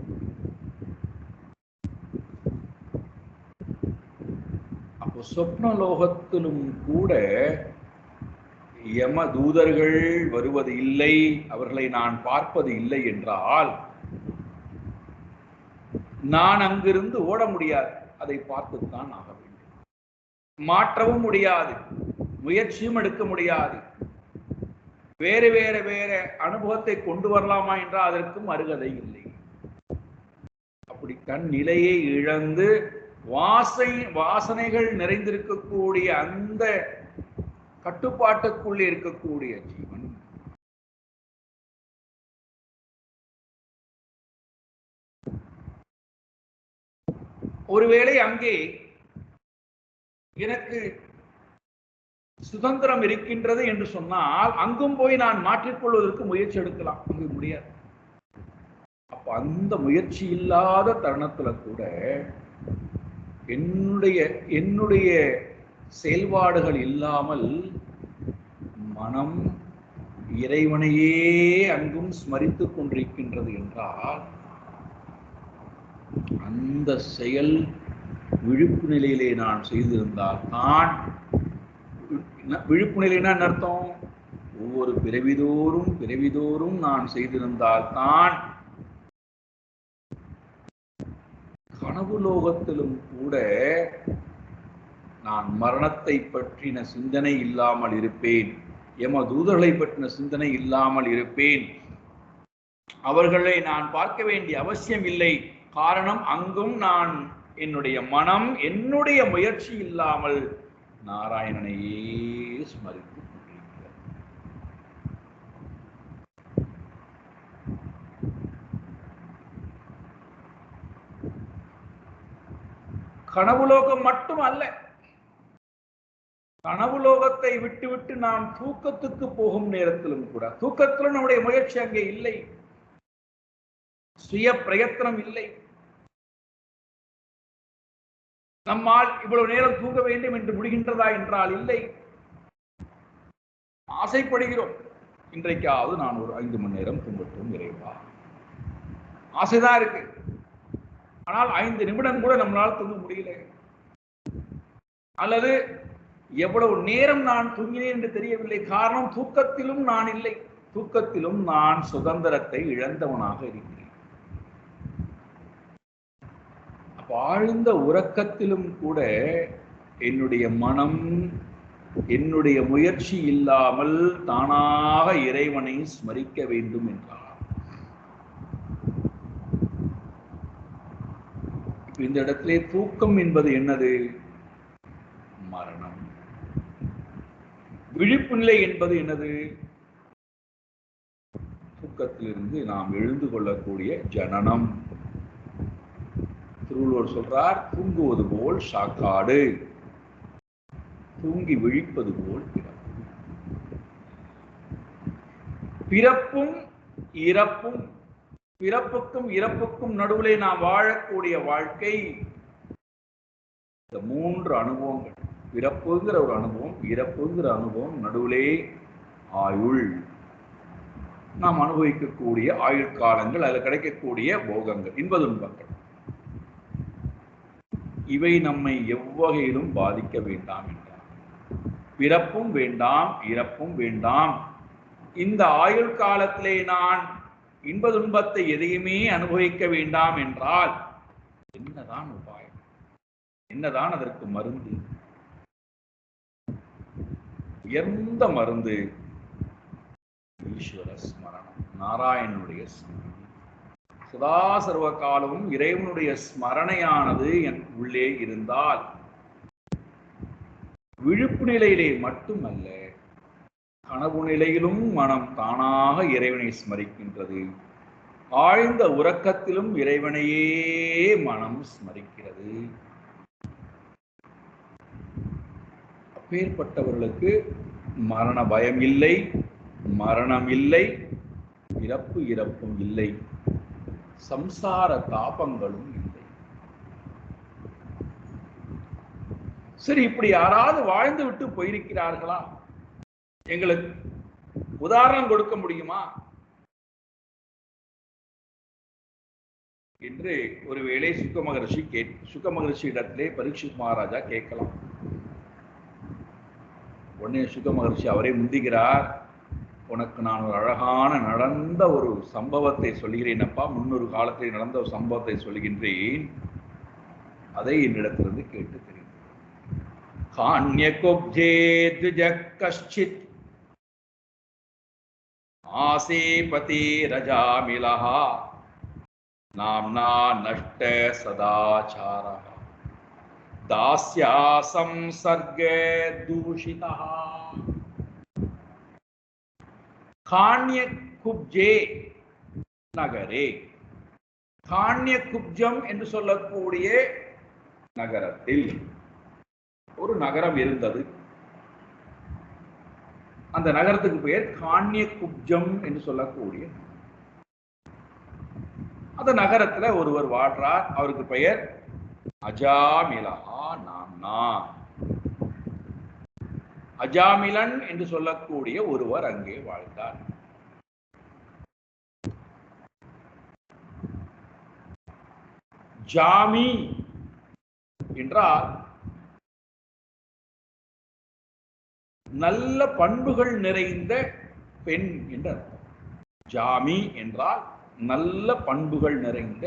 அப்போ சொப்னலோகத்திலும் கூட யம தூதர்கள் வருவது இல்லை, அவர்களை நான் பார்ப்பது இல்லை என்றால் நான் அங்கிருந்து ஓட முடியாது. அதை பார்த்துத்தான் ஆக வேண்டும். மாற்றவும் முடியாது, முயற்சியும் எடுக்க முடியாது. வேறு வேற வேற அனுபவத்தை கொண்டு வரலாமா என்றால் அதற்கும் அருகதை இல்லை. அப்படி தன் நிலையை இழந்து வாசனைகள் நிறைந்திருக்கக்கூடிய அந்த கட்டுப்பாட்டுக்குள்ளே இருக்கக்கூடிய ஜீவன் ஒருவேளை அங்கே எனக்கு சுதந்திரம் இருக்கின்றது என்று சொன்னால் அங்கும் போய் நான் மாற்றிக்கொள்வதற்கு முயற்சி எடுக்கலாம், அங்கு முடியாது. அப்ப அந்த முயற்சி இல்லாத தருணத்துல கூட என்னுடைய செயல்பாடுகள் இல்லாமல் மனம் இறைவனையே அங்கும் ஸ்மரித்துக் கொண்டிருக்கின்றது என்றால் அந்த செயல் விழிப்பு நிலையிலே நான் செய்திருந்தால் தான், விழிப்பு நிலைன்னா என்ன அர்த்தம்? ஒவ்வொரு பிறவிதோறும் நான் செய்திருந்தால் தான் கனவு லோகத்திலும் கூட நான் மரணத்தை பற்றின சிந்தனை இல்லாமல் இருப்பேன், யம தூதர்களை பற்றின சிந்தனை இல்லாமல் இருப்பேன். அவர்களை நான் பார்க்க வேண்டிய அவசியம் இல்லை. காரணம், அங்கும் நான் என்னுடைய மனம் என்னுடைய முயற்சி இல்லாமல் நாராயணனையே ஸ்மரித்துக் கொண்டிருக்கிறது. கனவுலோகம் மட்டும் அல்ல, கனவு லோகத்தை விட்டு நாம் தூக்கத்துக்கு போகும் நேரத்திலும் கூட தூக்கத்திலும் நம்முடைய முயற்சி அங்கே இல்லை, சுய பிரயத்தனம் இல்லை. நம்மால் இவ்வளவு நேரம் தூங்க வேண்டும் என்று முடிகின்றதா என்றால் இல்லை. ஆசைப்படுகிறோம், இன்றைக்காவது நான் ஒரு 5 மணி நேரம் தூங்கட்டும் இறைவா, ஆசைதான் இருக்கு. ஆனால் 5 நிமிடம் கூட நம்மளால் தூங்க முடியல. அல்லது எவ்வளவு நேரம் நான் தூங்கினேன் என்று தெரியவில்லை. காரணம், தூக்கத்திலும் நான் இல்லை, தூக்கத்திலும் நான் சுதந்திரத்தை இழந்தவனாக இருக்கிறேன். ஆழ்ந்த உறக்கத்திலும் கூட என்னுடைய மனம் என்னுடைய முயற்சி இல்லாமல் தானாக இறைவனை ஸ்மரிக்க வேண்டும் என்றார். இந்த இடத்திலே தூக்கம் என்பது என்னது? மரணம். விழிப்பு நிலை என்பது என்னது? தூக்கத்திலிருந்து நாம் எழுந்து கொள்ளக்கூடிய ஜனனம். திருவள்ளுவர் சொல்றார், தூங்குவது போல் சாக்காடு, தூங்கி விழிப்பது போல் பிறப்பும் இறப்பும். பிறப்புக்கும் இறப்புக்கும் நடுவிலே நாம் வாழக்கூடிய வாழ்க்கை இந்த 3 அனுபவங்கள். பிறப்புங்கிற ஒரு அனுபவம், இறப்புங்கிற அனுபவம், நடுவிலே ஆயுள், நாம் அனுபவிக்கக்கூடிய ஆயுள் காலங்கள், அதில் கிடைக்கக்கூடிய போகங்கள், இன்ப துன்பங்கள். இவை நம்மை எவ்வகையிலும் பாதிக்க வேண்டாம் என்றார். பிறப்பும் வேண்டாம், இறப்பும் வேண்டாம். இந்த ஆயுள் காலத்திலே நான் இன்ப துன்பத்தை எதையுமே அனுபவிக்க வேண்டாம் என்றால் என்னதான் உபாயம்? என்னதான் அதற்கு மருந்து? உயர்ந்த மருந்து ஈஸ்வர ஸ்மரணம், நாராயணனுடைய ஸ்மரணம். சதா சர்வ காலமும் இறைவனுடைய ஸ்மரணையானது என் உள்ளே இருந்தால் விழிப்பு நிலையிலே மட்டுமல்ல, கனவு நிலையிலும் மனம் தானாக இறைவனை ஸ்மரிக்கின்றது. ஆழ்ந்த உறக்கத்திலும் இறைவனையே மனம் ஸ்மரிக்கிறது. அப்பேற்பட்டவர்களுக்கு மரண பயம் இல்லை, மரணம் இல்லை, பிறப்பு இறப்பும் இல்லை, சம்சார தாபங்களும் இல்லை. சரி, இப்படி யாராவது வாழ்ந்து விட்டு போயிருக்கிறார்களா? எங்களுக்கு உதாரணம் கொடுக்க முடியுமா என்று ஒருவேளை சுக மகரிஷி இடத்திலே பரீட்சித் மகாராஜா கேட்கலாம். உடனே சுக மகரிஷி அவரே முந்திக்கிறார், உனக்கு நான் ஒரு அழகான நடந்த ஒரு சம்பவத்தை சொல்கிறேன் அப்பா, முன்னொரு காலத்தில் நடந்த ஒரு சம்பவத்தை சொல்கின்றேன், அதை என்னிடத்திலிருந்து கேட்டு தெரியும். காண்ய குப்ஜே த்விஜ கஷ்சித் ஆசேபதி ரஜாமிலஹ நாம்னா நஷ்ட சதாச்சாரஹ தாஸ்யாசம் சர்க தூஷிதஹ. காண்ய குப்ஜே நகரே, காண்ய குப்ஜம் என்று சொல்லக்கூடிய நகரத்தில் ஒரு நகரம் இருந்தது. அந்த நகரத்துக்கு பெயர் காண்ய குப்ஜம் என்று சொல்லக்கூடிய. அந்த நகரத்துல ஒருவர் வாழ்றார், அவருக்கு பெயர் அஜாமிலஹா நாம்னா. அஜாமிலன் என்று சொல்லக்கூடிய ஒருவர் அங்கே வாழ்ந்தார். ஜாமி என்றால் நல்ல பண்புகள் நிறைந்த பெண் என்று அர்த்தம். ஜாமி என்றால் நல்ல பண்புகள் நிறைந்த,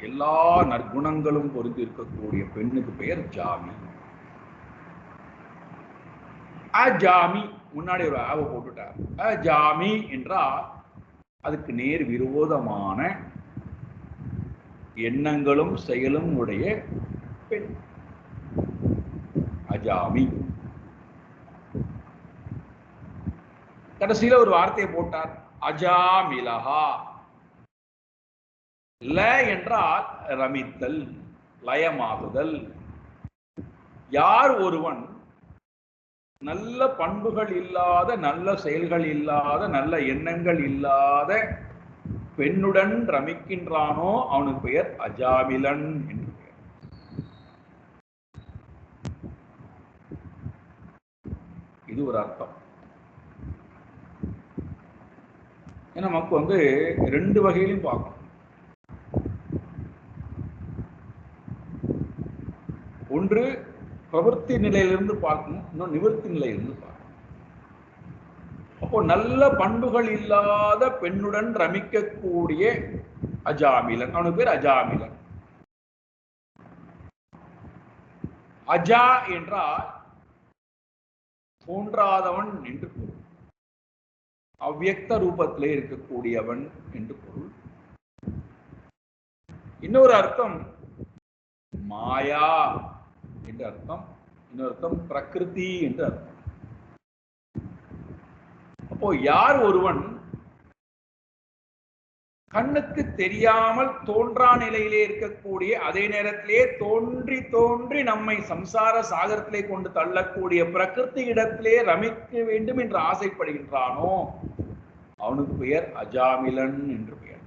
எல்லா நற்குணங்களும் பொருந்தி இருக்கக்கூடிய பெண்ணுக்கு பெயர் ஜாமி. அஜாமி முன்னாடி ஒரு ஆவ போட்டுட்டார். அஜாமி என்றால் அதுக்கு நேர் விரோதமான எண்ணங்களும் செயலும் உடைய பெண் அஜாமி. கடைசியில ஒரு வார்த்தையை போட்டார், அஜாமிலஹா. ல என்றால் ரமித்தல், லயமாகுதல். யார் ஒருவன் நல்ல பண்புகள் இல்லாத, நல்ல செயல்கள் இல்லாத, நல்ல எண்ணங்கள் இல்லாத பெண்ணுடன் ரமிக்கின்றானோ அவனுக்கு பெயர் அஜாமிலன் என்று பெயர். இது ஒரு அர்த்தம். நமக்கு ரெண்டு வகையிலும் பார்க்கணும். ஒன்று பிரவൃத்தி நிலையிலிருந்து பார்க்கணும், இன்னும் நிவர்த்தி நிலையிலிருந்து பார்க்கணும். அப்போ நல்ல பண்புகள் இல்லாத பெண்ணுடன் ரமிக்கக்கூடிய அஜாமிலன், அவனுக்கு பேர் அஜாமிலன். அஜா என்றால் தோன்றாதவன் என்று பொருள், அவ்யக்த ரூபத்திலே இருக்கக்கூடியவன் என்று பொருள். இன்னொரு அர்த்தம் மாயா என்று அர்த்தம், இன்னொரு அர்த்தம் பிரகிருதி என்று அர்த்தம். அப்போ யார் ஒருவன் கண்ணுக்கு தெரியாமல் தோன்றா நிலையிலே இருக்கக்கூடிய, அதே நேரத்திலே தோன்றி தோன்றி நம்மை சம்சார சாகரத்திலே கொண்டு தள்ளக்கூடிய பிரகிருதி இடத்திலே ரமிக்க வேண்டும் என்று ஆசைப்படுகின்றானோ அவனுக்கு பெயர் அஜாமிலன் என்று பெயர்.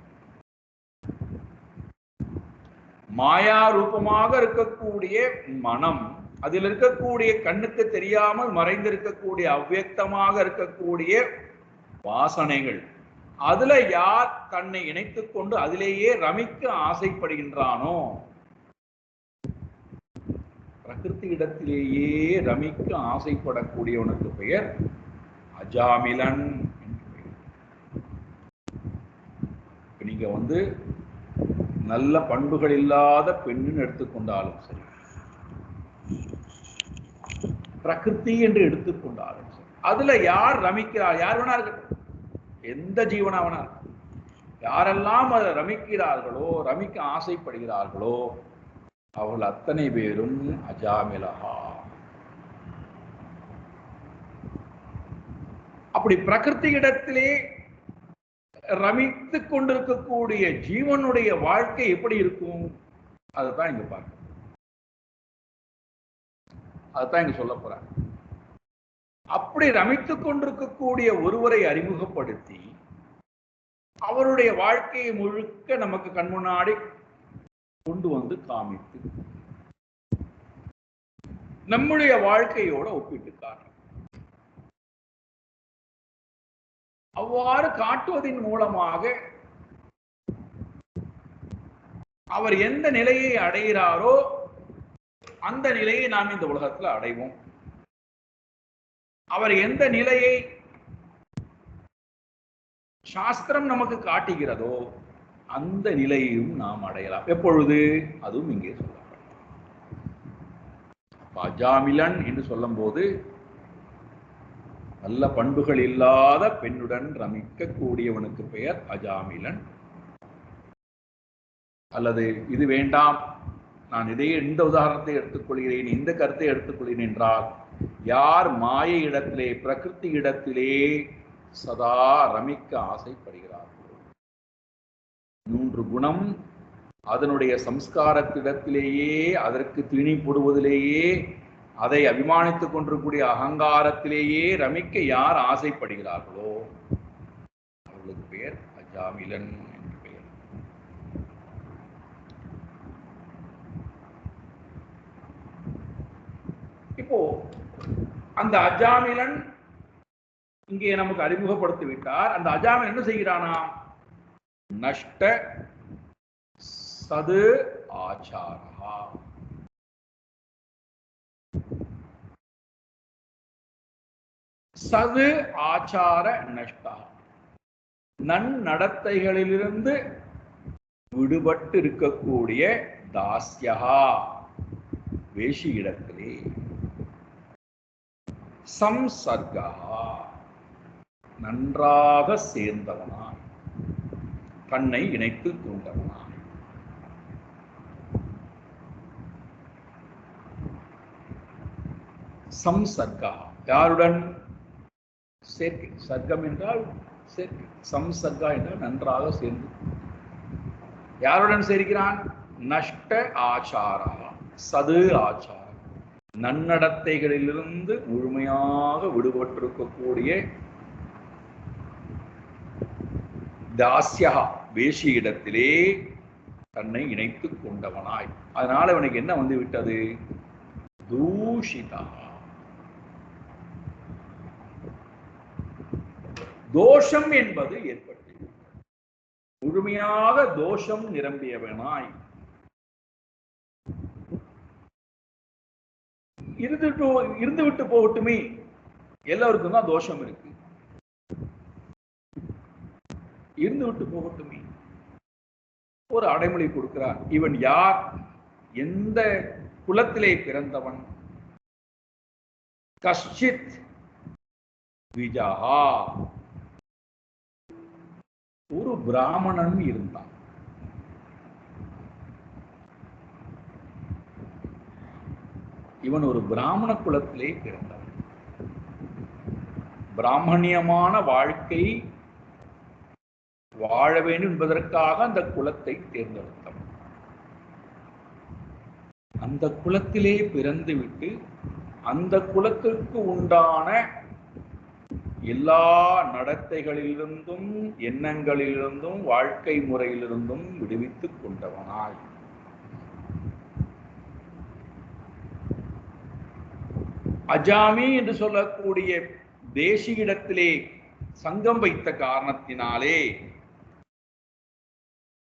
மாயா ரூபமாக இருக்கக்கூடிய மனம், அதில் இருக்கக்கூடிய கண்ணுக்கு தெரியாமல் மறைந்திருக்கக்கூடிய அவ்வியக்தமாக இருக்கக்கூடிய வாசனைகள், அதுல யார் தன்னை இணைத்துக் கொண்டு அதிலேயே ரமிக்க ஆசைப்படுகின்றானோ, பிரகிருதி இடத்திலேயே ரமிக்க ஆசைப்படக்கூடியவனுக்கு பெயர் அஜாமிலன் என்று பெயர். நீங்க நல்ல பண்புகள் இல்லாத பெண்ணுன்னு எடுத்துக்கொண்டாலும் சரி, பிரகிருதி என்று எடுத்துக்கொண்டாலும் சரி, அதுல யார் ரமிக்கிறார், யார் வேணா இருக்கட்டும், எந்த ஜீவனா வேணா இருக்கட்டும், யாரெல்லாம் அதை ரமிக்கிறார்களோ, ரமிக்க ஆசைப்படுகிறார்களோ அவர்கள் அத்தனை பேரும் அஜாமிலஹா. அப்படி பிரகிருதி இடத்திலே ரமித்துக் கொண்டிருக்கக்கூடிய ஜீவனுடைய வாழ்க்கை எப்படி இருக்கும், அதைத்தான் இங்க பார்க்க, அதைத்தான் இங்க சொல்ல போறாங்க. அப்படி ரமித்துக் கொண்டிருக்கக்கூடிய ஒருவரை அறிமுகப்படுத்தி அவருடைய வாழ்க்கையை முழுக்க நமக்கு கண் முன்னாடி கொண்டு காமித்து நம்முடைய வாழ்க்கையோட ஒப்பிட்டு காட்டுறோம். அவ்வாறு காட்டுவதன் மூலமாக அவர் எந்த நிலையை அடைகிறாரோ அந்த நிலையை நாம் இந்த உலகத்தில் அடைவோம். அவர் எந்த நிலையை சாஸ்திரம் நமக்கு காட்டுகிறதோ அந்த நிலையையும் நாம் அடையலாம். எப்பொழுது? அதுவும் இங்கே சொல்லப்படும். அஜாமிலன் என்று சொல்லும் போது நல்ல பண்புகள் இல்லாத பெண்ணுடன் ரமிக்க கூடியவனுக்கு பெயர் அஜாமிலன். அல்லது இது வேண்டாம், நான் இந்த உதாரணத்தை எடுத்துக்கொள்கிறேன், இந்த கருத்தை எடுத்துக்கொள்கிறேன் என்றால், யார் மாயை இடத்திலே பிரகிருதி இடத்திலே சதா ரமிக்க ஆசைப்படுகிறார்களோ, 3 குணம் அதனுடைய சம்ஸ்காரத்திடத்திலேயே, அதற்கு திணி போடுவதிலேயே, அதை அபிமானித்துக் கொண்டிருக்கூடிய அகங்காரத்திலேயே ரமிக்க யார் ஆசைப்படுகிறார்களோ அவர்களுக்கு பெயர் அஜாமிலன் என்று பெயர். இப்போ அந்த அஜாமிலன் இங்கே நமக்கு அறிமுகப்படுத்தி விட்டார். அந்த அஜாமிலன் என்ன செய்கிறானா? நஷ்ட சது ஆச்சாரா, சது ஆச்சார நஷ்டா, நன்னடத்தைகளிலிருந்து விடுபட்டு இருக்கக்கூடிய தாஸ்யா, வேஷி இடத்திலே, சம்சர்கா, நன்றாக சேர்ந்தவனாய், தன்னை இணைத்து கொண்டவனாய், சம்சர்கா யாருடன்? சேர்க்கை. சர்க்கம் என்றால் சேர்க்கை, சம்சர்கா என்றால் நன்றாக சேர்ந்து. யாருடன் சேர்க்கிறான்? நஷ்ட ஆச்சாரா, சது ஆச்சாரம், நன்னடத்தைகளிலிருந்து முழுமையாக விடுபட்டிருக்கக்கூடிய தாஸ்யா வேஷியிடத்திலே தன்னை இணைத்துக் கொண்டவனாய், அதனால அவனுக்கு என்ன வந்து விட்டது? தூஷிதா, தோஷம் என்பது ஏற்பட்டு முழுமையாக தோஷம் நிரம்பியவனாய் இருந்து விட்டு போகட்டுமே, எல்லாருக்கும் தான் தோஷம் இருக்கு, இருந்து விட்டு போகட்டுமே. ஒரு அடைமொழி கொடுக்கிறார். இவன் யார்? எந்த குலத்திலே பிறந்தவன்? கஷ்சித் விஜஹா, ஒரு பிராமணன் இருந்தான். இவன் ஒரு பிராமண குலத்திலே பிறந்தவன். பிராமணியமான வாழ்க்கை வாழ வேண்டும் என்பதற்காக அந்த குலத்தை தேர்ந்தெடுத்தவன். அந்த குலத்திலே பிறந்துவிட்டு அந்த குலத்திற்கு உண்டான எல்லா நடத்தைகளிலிருந்தும் எண்ணங்களிலிருந்தும் வாழ்க்கை முறையிலிருந்தும் விடுவித்துக் கொண்டவனாய் அஜாமி என்று சொல்லக்கூடிய தேசியிடத்திலே சங்கம் வைத்த காரணத்தினாலே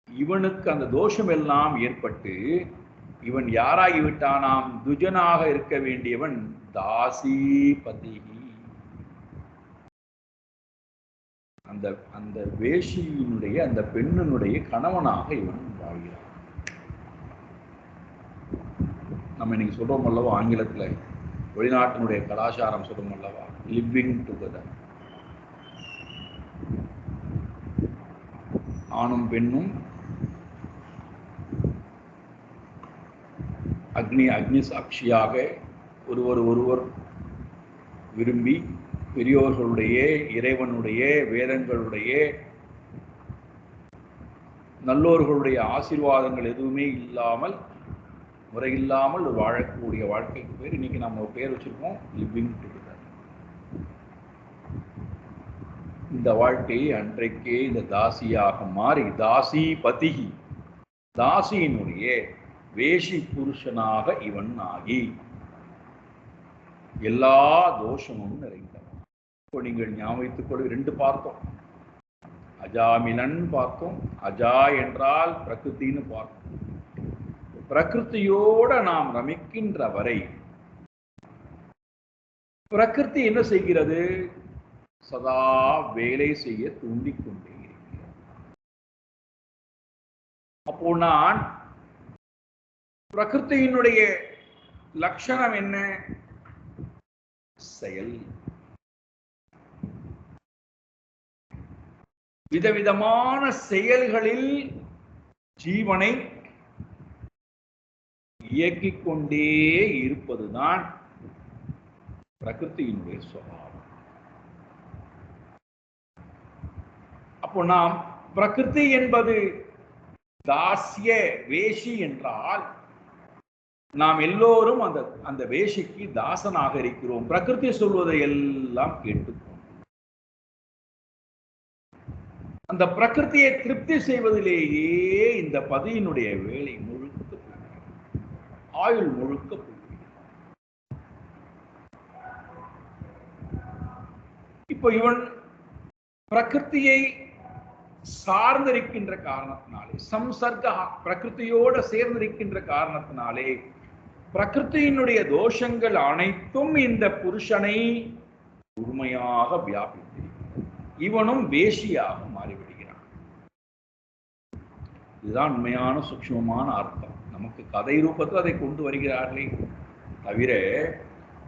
இவனுக்கு அந்த தோஷம் எல்லாம் ஏற்பட்டு இவன் யாராகிவிட்டானாம்? துஜனாக இருக்க வேண்டியவன் தாசிபதி. அந்த அந்த வேஷியினுடைய அந்த பெண்ணினுடைய கணவனாக இவன் வாழ்கிறான். நம்ம இன்னைக்கு சொல்றோம் அல்லவா, ஆங்கிலத்துல வெளிநாட்டினுடைய கலாச்சாரம் சொல்லும் அல்லவா, லிவிங் டுகெதர். ஆணும் பெண்ணும் அக்னி சாட்சியாக ஒருவர் விரும்பி பெரியோர்களுடைய, இறைவனுடைய, வேதங்களுடைய, நல்லோர்களுடைய ஆசீர்வாதங்கள் எதுவுமே இல்லாமல், முறையில்லாமல் வாழக்கூடிய வாழ்க்கைக்கு பேர் இன்னைக்கு நம்ம ஒரு பேர் வச்சிருக்கோம், லிவிங் டுகெதர். இந்த வாழ்க்கையை அன்றைக்கே இந்த தாசியாக மாறி தாசிபதி, தாசியினுடைய வேஷி புருஷனாக இவன் ஆகி எல்லா தோஷமும் நிறைந்தவன். இப்போ நீங்கள் ஞாபகத்துக் கொண்டு 2 பார்த்தோம். அஜாமிலன் பார்த்தோம், அஜா என்றால் பிரகிருத்தின்னு பார்த்தோம். பிரகிருத்தியோட நாம் ரமிக்கின்ற வரை பிரகிருதி என்ன செய்கிறது? சதா வேலை செய்ய தூண்டிக்கொண்டே இருக்கிறது. அப்போ நான் பிரகிருத்தியினுடைய லட்சணம் என்ன? செயல். விதவிதமான செயல்களில் ஜீவனை இயக்கிக் கொண்டே இருப்பதுதான் பிரகிருத்தியினுடைய சுபாவம். அப்போ நாம் பிரகிருதி என்பது தாசிய வேஷி என்றால் நாம் எல்லோரும் அந்த வேஷிக்கு தாசனாக இருக்கிறோம். பிரகிருதி சொல்வதை எல்லாம் கேட்டுக்கொண்டோம். அந்த பிரகிருதியை திருப்தி செய்வதிலேயே இந்த பதியினுடைய வேலை முழுக்க ஆயுள் முழுக்க போய். இப்போ இவன் பிரகிருதியை சார்ந்திருக்கின்ற காரணத்தினாலே, சம்சர்க பிரகிருதியோட சேர்ந்திருக்கின்ற காரணத்தினாலே பிரகிருதியினுடைய தோஷங்கள் அனைத்தும் இந்த புருஷனை முழுமையாக வியாபித்திருக்கிறது. இவனும் வேஷியாக மாறிவிடுகிறான். இதுதான் உண்மையான சூக்ஷ்மமான அர்த்தம். நமக்கு கதை ரூபத்தில் அதை கொண்டு வருகிறார்களே தவிர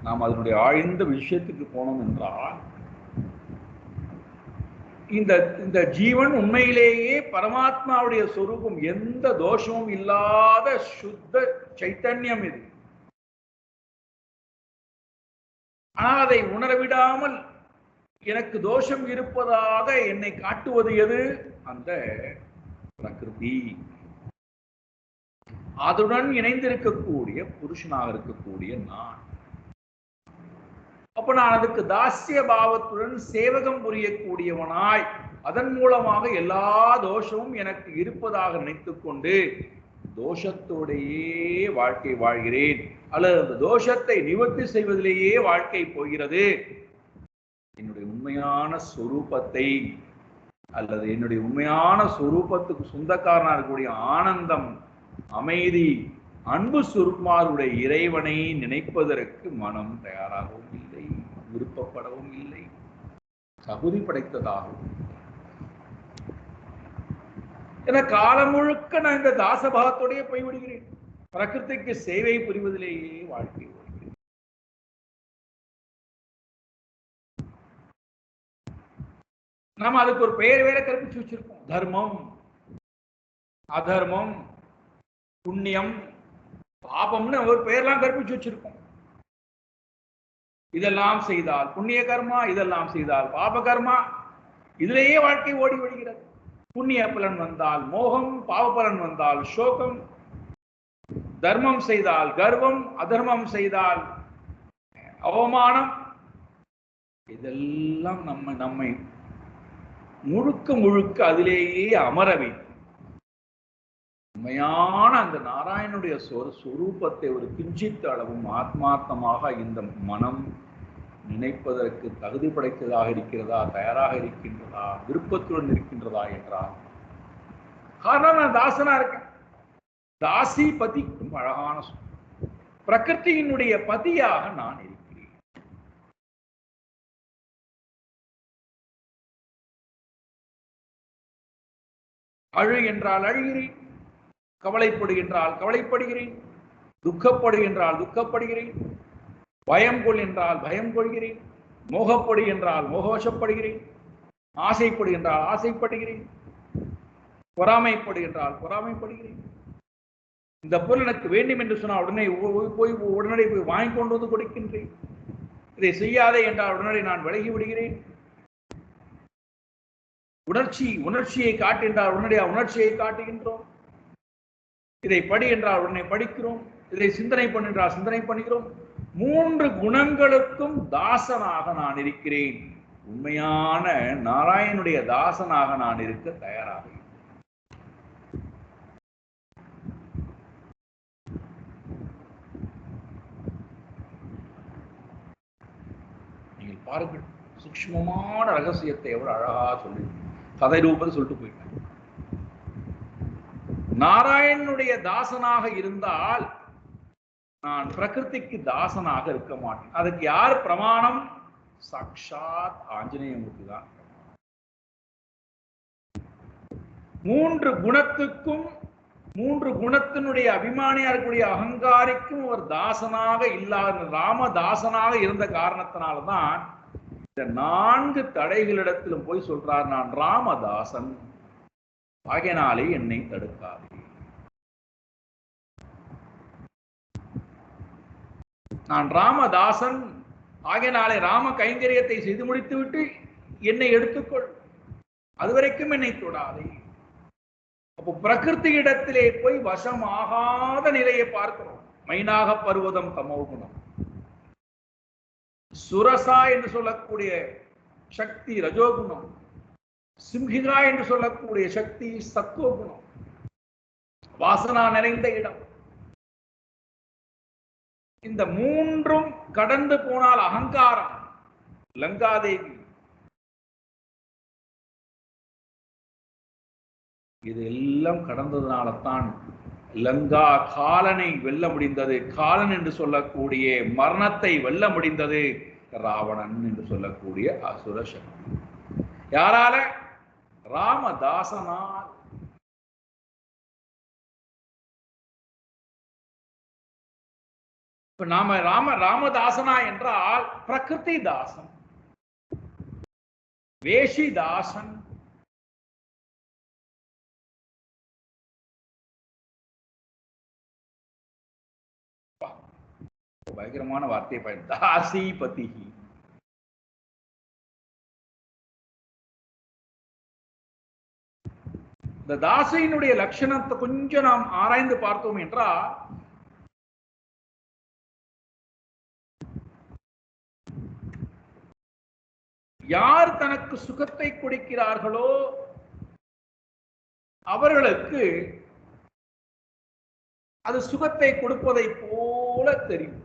நாம் அதனுடைய ஆழ்ந்த விஷயத்துக்கு போனோம் என்றால் இந்த ஜீவன் உண்மையிலேயே பரமாத்மாவுடைய சொரூபம், எந்த தோஷமும் இல்லாத சுத்த சைத்தன்யம் இது. ஆனால் அதை உணரவிடாமல் எனக்கு தோஷம் இருப்பதாக என்னை காட்டுவது எது? அந்த பிரகிருதி. அதுடன் இணைந்திருக்கக்கூடிய புருஷனாக இருக்கக்கூடிய நான். அப்ப நான் அதுக்கு தாசிய பாவத்துடன் சேவகம் புரியக்கூடியவனாய் அதன் மூலமாக எல்லா தோஷமும் எனக்கு இருப்பதாக நினைத்துக் கொண்டு தோஷத்தோடையே வாழ்க்கை வாழ்கிறேன், அல்லது அந்த தோஷத்தை நிவர்த்தி செய்வதிலேயே வாழ்க்கை போகிறது. என்னுடைய உண்மையான சொரூபத்தை அல்லது என்னுடைய உண்மையான சொரூபத்துக்கு சொந்தக்காரனா இருக்கக்கூடிய ஆனந்தம், அமைதி, அன்பு சுருமாருடைய இறைவனை நினைப்பதற்கு மனம் தயாராகவும் இல்லை, விருப்பப்படவும் இல்லை, தகுதி படைத்ததாகவும். என காலம் முழுக்க நான் இந்த தாசபாகத்தோடைய போய்விடுகிறேன். பிரகிருதிக்கு சேவை புரிவதிலேயே வாழ்க்கை ஓடுகிறேன். நாம அதுக்கு ஒரு பெயர் வேற கற்பிச்சு வச்சிருக்கோம். தர்மம், அதர்மம், புண்ணியம், பாபம்னு ஒரு பெயர்லாம் கற்பிச்சு வச்சிருக்கோம். இதெல்லாம் செய்தால் புண்ணிய கர்மா, இதெல்லாம் செய்தால் பாப கர்மா, இதிலேயே வாழ்க்கை ஓடி விடுகிறது. புண்ணிய பலன் வந்தால் மோகம், பாவ பலன் வந்தால் சோகம், தர்மம் செய்தால் கர்வம், அதர்மம் செய்தால் அவமானம். இதெல்லாம் நம்மை முழுக்க முழுக்க அதிலேயே அமர வைத்து உண்மையான அந்த நாராயணனுடைய சொரூபத்தை ஒரு கிஞ்சித்த அளவும் ஆத்மார்த்தமாக இந்த மனம் நினைப்பதற்கு தகுதி படைத்ததாக இருக்கிறதா, தயாராக இருக்கின்றதா, விருப்பத்துடன் இருக்கின்றதா என்றால், காரணம் நான் தாசனா இருக்கேன். தாசி பதி ரொம்ப அழகான பிரகிருதியினுடைய பதியாக நான் இருக்கிறேன். அழு என்றால் அழுகிறேன், கவலைப்படு என்றால் கவலைப்படுகிறேன், துக்கப்படு என்றால் துக்கப்படுகிறேன், பயம் கொள் என்றால் பயம் கொள்கிறேன், மோகப்படு என்றால் மோகவசப்படுகிறேன், ஆசைப்படு என்றால் ஆசைப்படுகிறேன், பொறாமைப்படு என்றால் பொறாமைப்படுகிறேன். இந்த பொருள் எனக்கு வேண்டும் என்று சொன்னால் உடனடி போய் வாங்கி கொண்டு வந்து கொடுக்கின்றேன். இதை செய்யாதே என்றால் உடனடி நான் விலகி விடுகிறேன். உணர்ச்சியை காட்டுகின்றால் உடனடியாக உணர்ச்சியை காட்டுகின்றோம். இதை படி என்றால் உடனே படிக்கிறோம். இதை சிந்தனை பண்ணுகின்றால் சிந்தனை பண்ணுகிறோம். 3 குணங்களுக்கும் தாசனாக நான் இருக்கிறேன். உண்மையான நாராயணனுடைய தாசனாக நான் இருக்க தயாராக. நீங்கள் பாருங்கள், சூக்ஷ்மமான ரகசியத்தை எவ்வளவு அழகா சொல்லி கதை ரூபத்தை சொல்லிட்டு போயிட்டாங்க. நாராயணனுடைய தாசனாக இருந்தால் நான் பிரகிருதிக்கு தாசனாக இருக்க மாட்டேன். அதுக்கு யார் பிரமாணம்? சாக்ஷாத் ஆஞ்சநேயமூர்த்தி தான். 3 குணத்துக்கும் 3 குணத்தினுடைய அபிமானியா இருக்கக்கூடிய அகங்காரிக்கும் ஒரு தாசனாக இல்லாத ராமதாசனாக இருந்த காரணத்தினால்தான் இந்த 4 தடைகளிடத்திலும் போய் சொல்றார், நான் ராமதாசன் ஆகையினாலே என்னை தடுக்காதே. நான் ராமதாசன் ஆகையினாலே ராம கைங்கரியத்தை செய்து முடித்து விட்டு என்னை எடுத்துக்கொள், அதுவரைக்கும் என்னை தொடாதே. அப்போ பிரகிருதி இடத்திலே போய் வசமாகாத நிலையை பார்க்கிறோம். மைனாக பருவதம் தமோகுணம், சுரசா என்று சொல்லக்கூடிய சக்தி ரஜோகுணம், சிம்ஹிகா என்று சொல்லக்கூடிய சக்தி சத்துவகுணம், வாசனா நிறைந்த இடம். இந்த 3ம் கடந்து போனால் அகங்காரம், லங்காதேவி, இது எல்லாம் கடந்ததுனால தான் லங்கா காலனை வெல்ல முடிந்தது. காலன் என்று சொல்லக்கூடிய மரணத்தை வெல்ல முடிந்தது ராவணன் என்று சொல்லக்கூடிய அசுர சக்தி. யாரால? ராமதாசனால். இப்ப நாம ராமதாசனா என்றால் பிரகிருதி தாசன், வேஷிதாசன், பயங்கரமான வார்த்தையை பயன், தாசிபதி. இந்த தாசையினுடைய லட்சணத்தை கொஞ்சம் நாம் ஆராய்ந்து பார்த்தோம் என்றால், யார் தனக்கு சுகத்தை கொடுக்கிறார்களோ அவர்களுக்கு அது சுகத்தை கொடுப்பதை போல தெரியும்,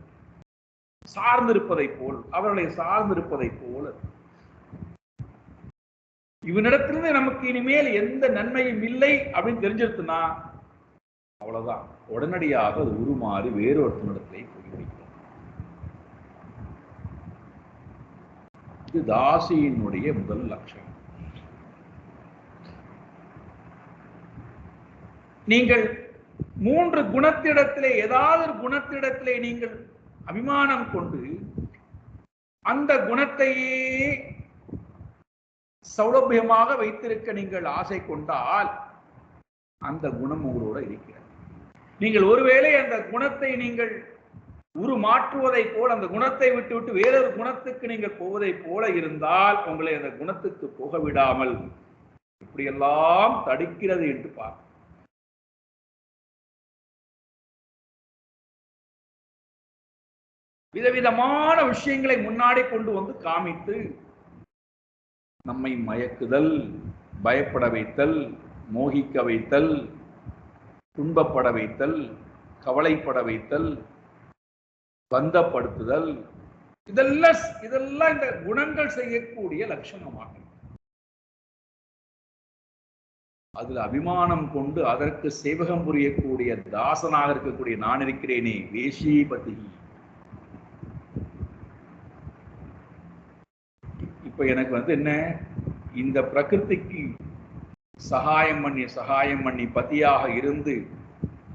சார்ந்திருப்பதை போல், அவர்களை சார்ந்திருப்பதை போல. இவனிடத்திலிருந்து நமக்கு இனிமேல் எந்த நன்மையும் இல்லை அப்படின்னு தெரிஞ்சிருச்சுன்னா அவ்வளவுதான், உடனடியாக அது உருமாறி வேறொருத்தனிடத்திலே போய்விடுகிறது. இது தாசியினுடைய முதல் லட்சணம். நீங்கள் 3 குணத்திடத்திலே ஏதாவது ஒரு குணத்திடத்திலே நீங்கள் அபிமானம் கொண்டு அந்த குணத்தையே சௌலபியமாக வைத்திருக்க நீங்கள் ஆசை கொண்டால் அந்த குணம் உங்களோட இருக்கிறது. நீங்கள் ஒருவேளை அந்த குணத்தை நீங்கள் உருமாற்றுவதை போல், அந்த குணத்தை விட்டு வேறொரு குணத்துக்கு நீங்கள் போவதை போல இருந்தால் உங்களை அந்த குணத்துக்கு போக விடாமல் இப்படியெல்லாம் தடுக்கிறது என்று பார்க்க. விதவிதமான விஷயங்களை முன்னாடி கொண்டு வந்து காமித்து நம்மை மயக்குதல், பயப்பட வைத்தல், மோகிக்க வைத்தல், துன்பப்பட வைத்தல், கவலைப்பட வைத்தல், பந்தப்படுத்துதல், இதெல்லாம் இந்த குணங்கள் செய்யக்கூடிய லட்சணமாகும். அதுல அபிமானம் கொண்டு அதற்கு சேவகம் புரியக்கூடிய தாசனாக இருக்கக்கூடிய நான் இருக்கிறேனே வேஷிபதி, இப்ப எனக்கு என்ன, இந்த பிரகிருதிக்கு சகாயம் பண்ணி பதியாக இருந்து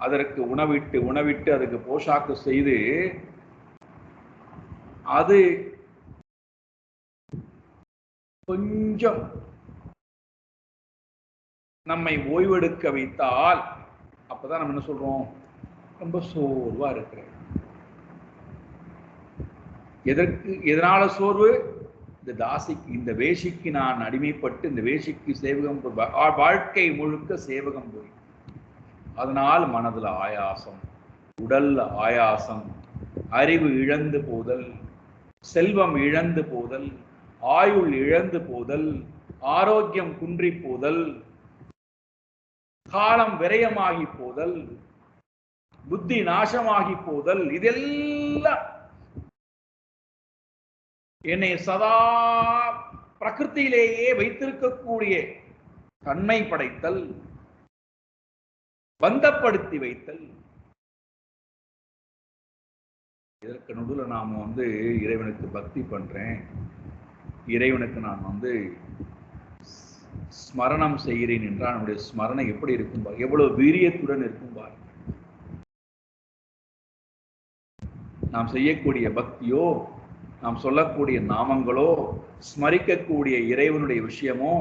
அதற்கு உணவிட்டு அதுக்கு போஷாக்கு செய்து அது கொஞ்சம் நம்மை ஓய்வெடுக்க வைத்தால் அப்பதான் நம்ம என்ன சொல்றோம், ரொம்ப சோர்வா இருக்கிறேன். எதனால சோர்வு? இந்த தாசிக்கு, இந்த வேஷிக்கு நான் அடிமைப்பட்டு இந்த வேஷிக்கு சேவகம், வாழ்க்கை முழுக்க சேவகம் போய் அதனால் மனதுல ஆயாசம், உடல்ல ஆயாசம், அறிவு இழந்து போதல், செல்வம் இழந்து போதல், ஆயுள் இழந்து போதல், ஆரோக்கியம் குன்றி போதல், காலம் விரயமாகி போதல், புத்தி நாசமாகி போதல், இதெல்லாம் என்னை சதா பிரகிருத்தியிலேயே வைத்திருக்கக்கூடிய தன்மை படைத்தல், பந்தப்படுத்தி வைத்தல். இதற்கு நடுவில் நாம இறைவனுக்கு பக்தி பண்றேன், இறைவனுக்கு நான் ஸ்மரணம் செய்கிறேன் என்றால் நம்முடைய ஸ்மரணை எப்படி இருக்கும் பார், எவ்வளவு வீரியத்துடன் இருக்கும் பார். நாம் செய்யக்கூடிய பக்தியோ, நாம் சொல்லக்கூடிய நாமங்களோ, ஸ்மரிக்கக்கூடிய இறைவனுடைய விஷயமோ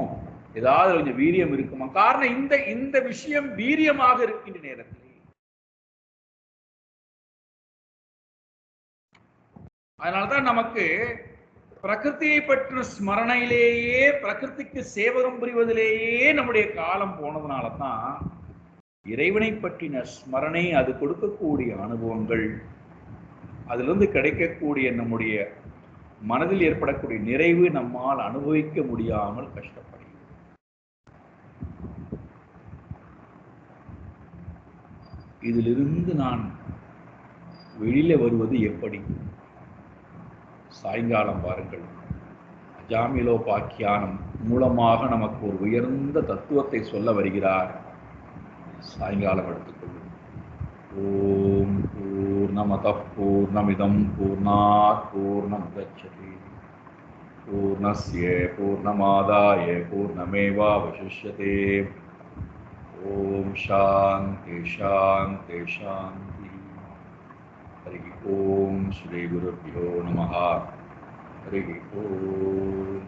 ஏதாவது கொஞ்சம் வீரியம் இருக்குமா? காரணம் இந்த விஷயம் வீரியமாக இருக்கின்ற நேரத்தில் அதனால்தான் நமக்கு பிரகிருதியை பற்றின ஸ்மரணையிலேயே, பிரகிருதிக்கு சேவகம் புரிவதிலேயே நம்முடைய காலம் போனதுனாலதான் இறைவனை பற்றின ஸ்மரணை, அது கொடுக்கக்கூடிய அனுபவங்கள், அதிலிருந்து கிடைக்கக்கூடிய நம்முடைய மனதில் ஏற்படக்கூடிய நிறைவு நம்மால் அனுபவிக்க முடியாமல் கஷ்டப்படுகிறது. இதிலிருந்து நான் வெளியில வருவது எப்படி? சாயங்காலம் பாருங்கள், அஜாமிலோபாக்கியானம் மூலமாக நமக்கு ஒரு உயர்ந்த தத்துவத்தை சொல்ல வருகிறார். சாயங்காலம் எடுத்துக்கொள்ளும். ஓம் பூர்ணமதః பூர்ணமிதம் பூர்ணாத் பூர்ணமுதச்யதே பூர்ணஸ்ய பூர்ணமாதாய பூர்ணமேவாவசிஷ்யதே. ஓம் சாந்தி சாந்தி சாந்தி. हरि ओम श्री गुरुभ्यो नमः. हरि ओम.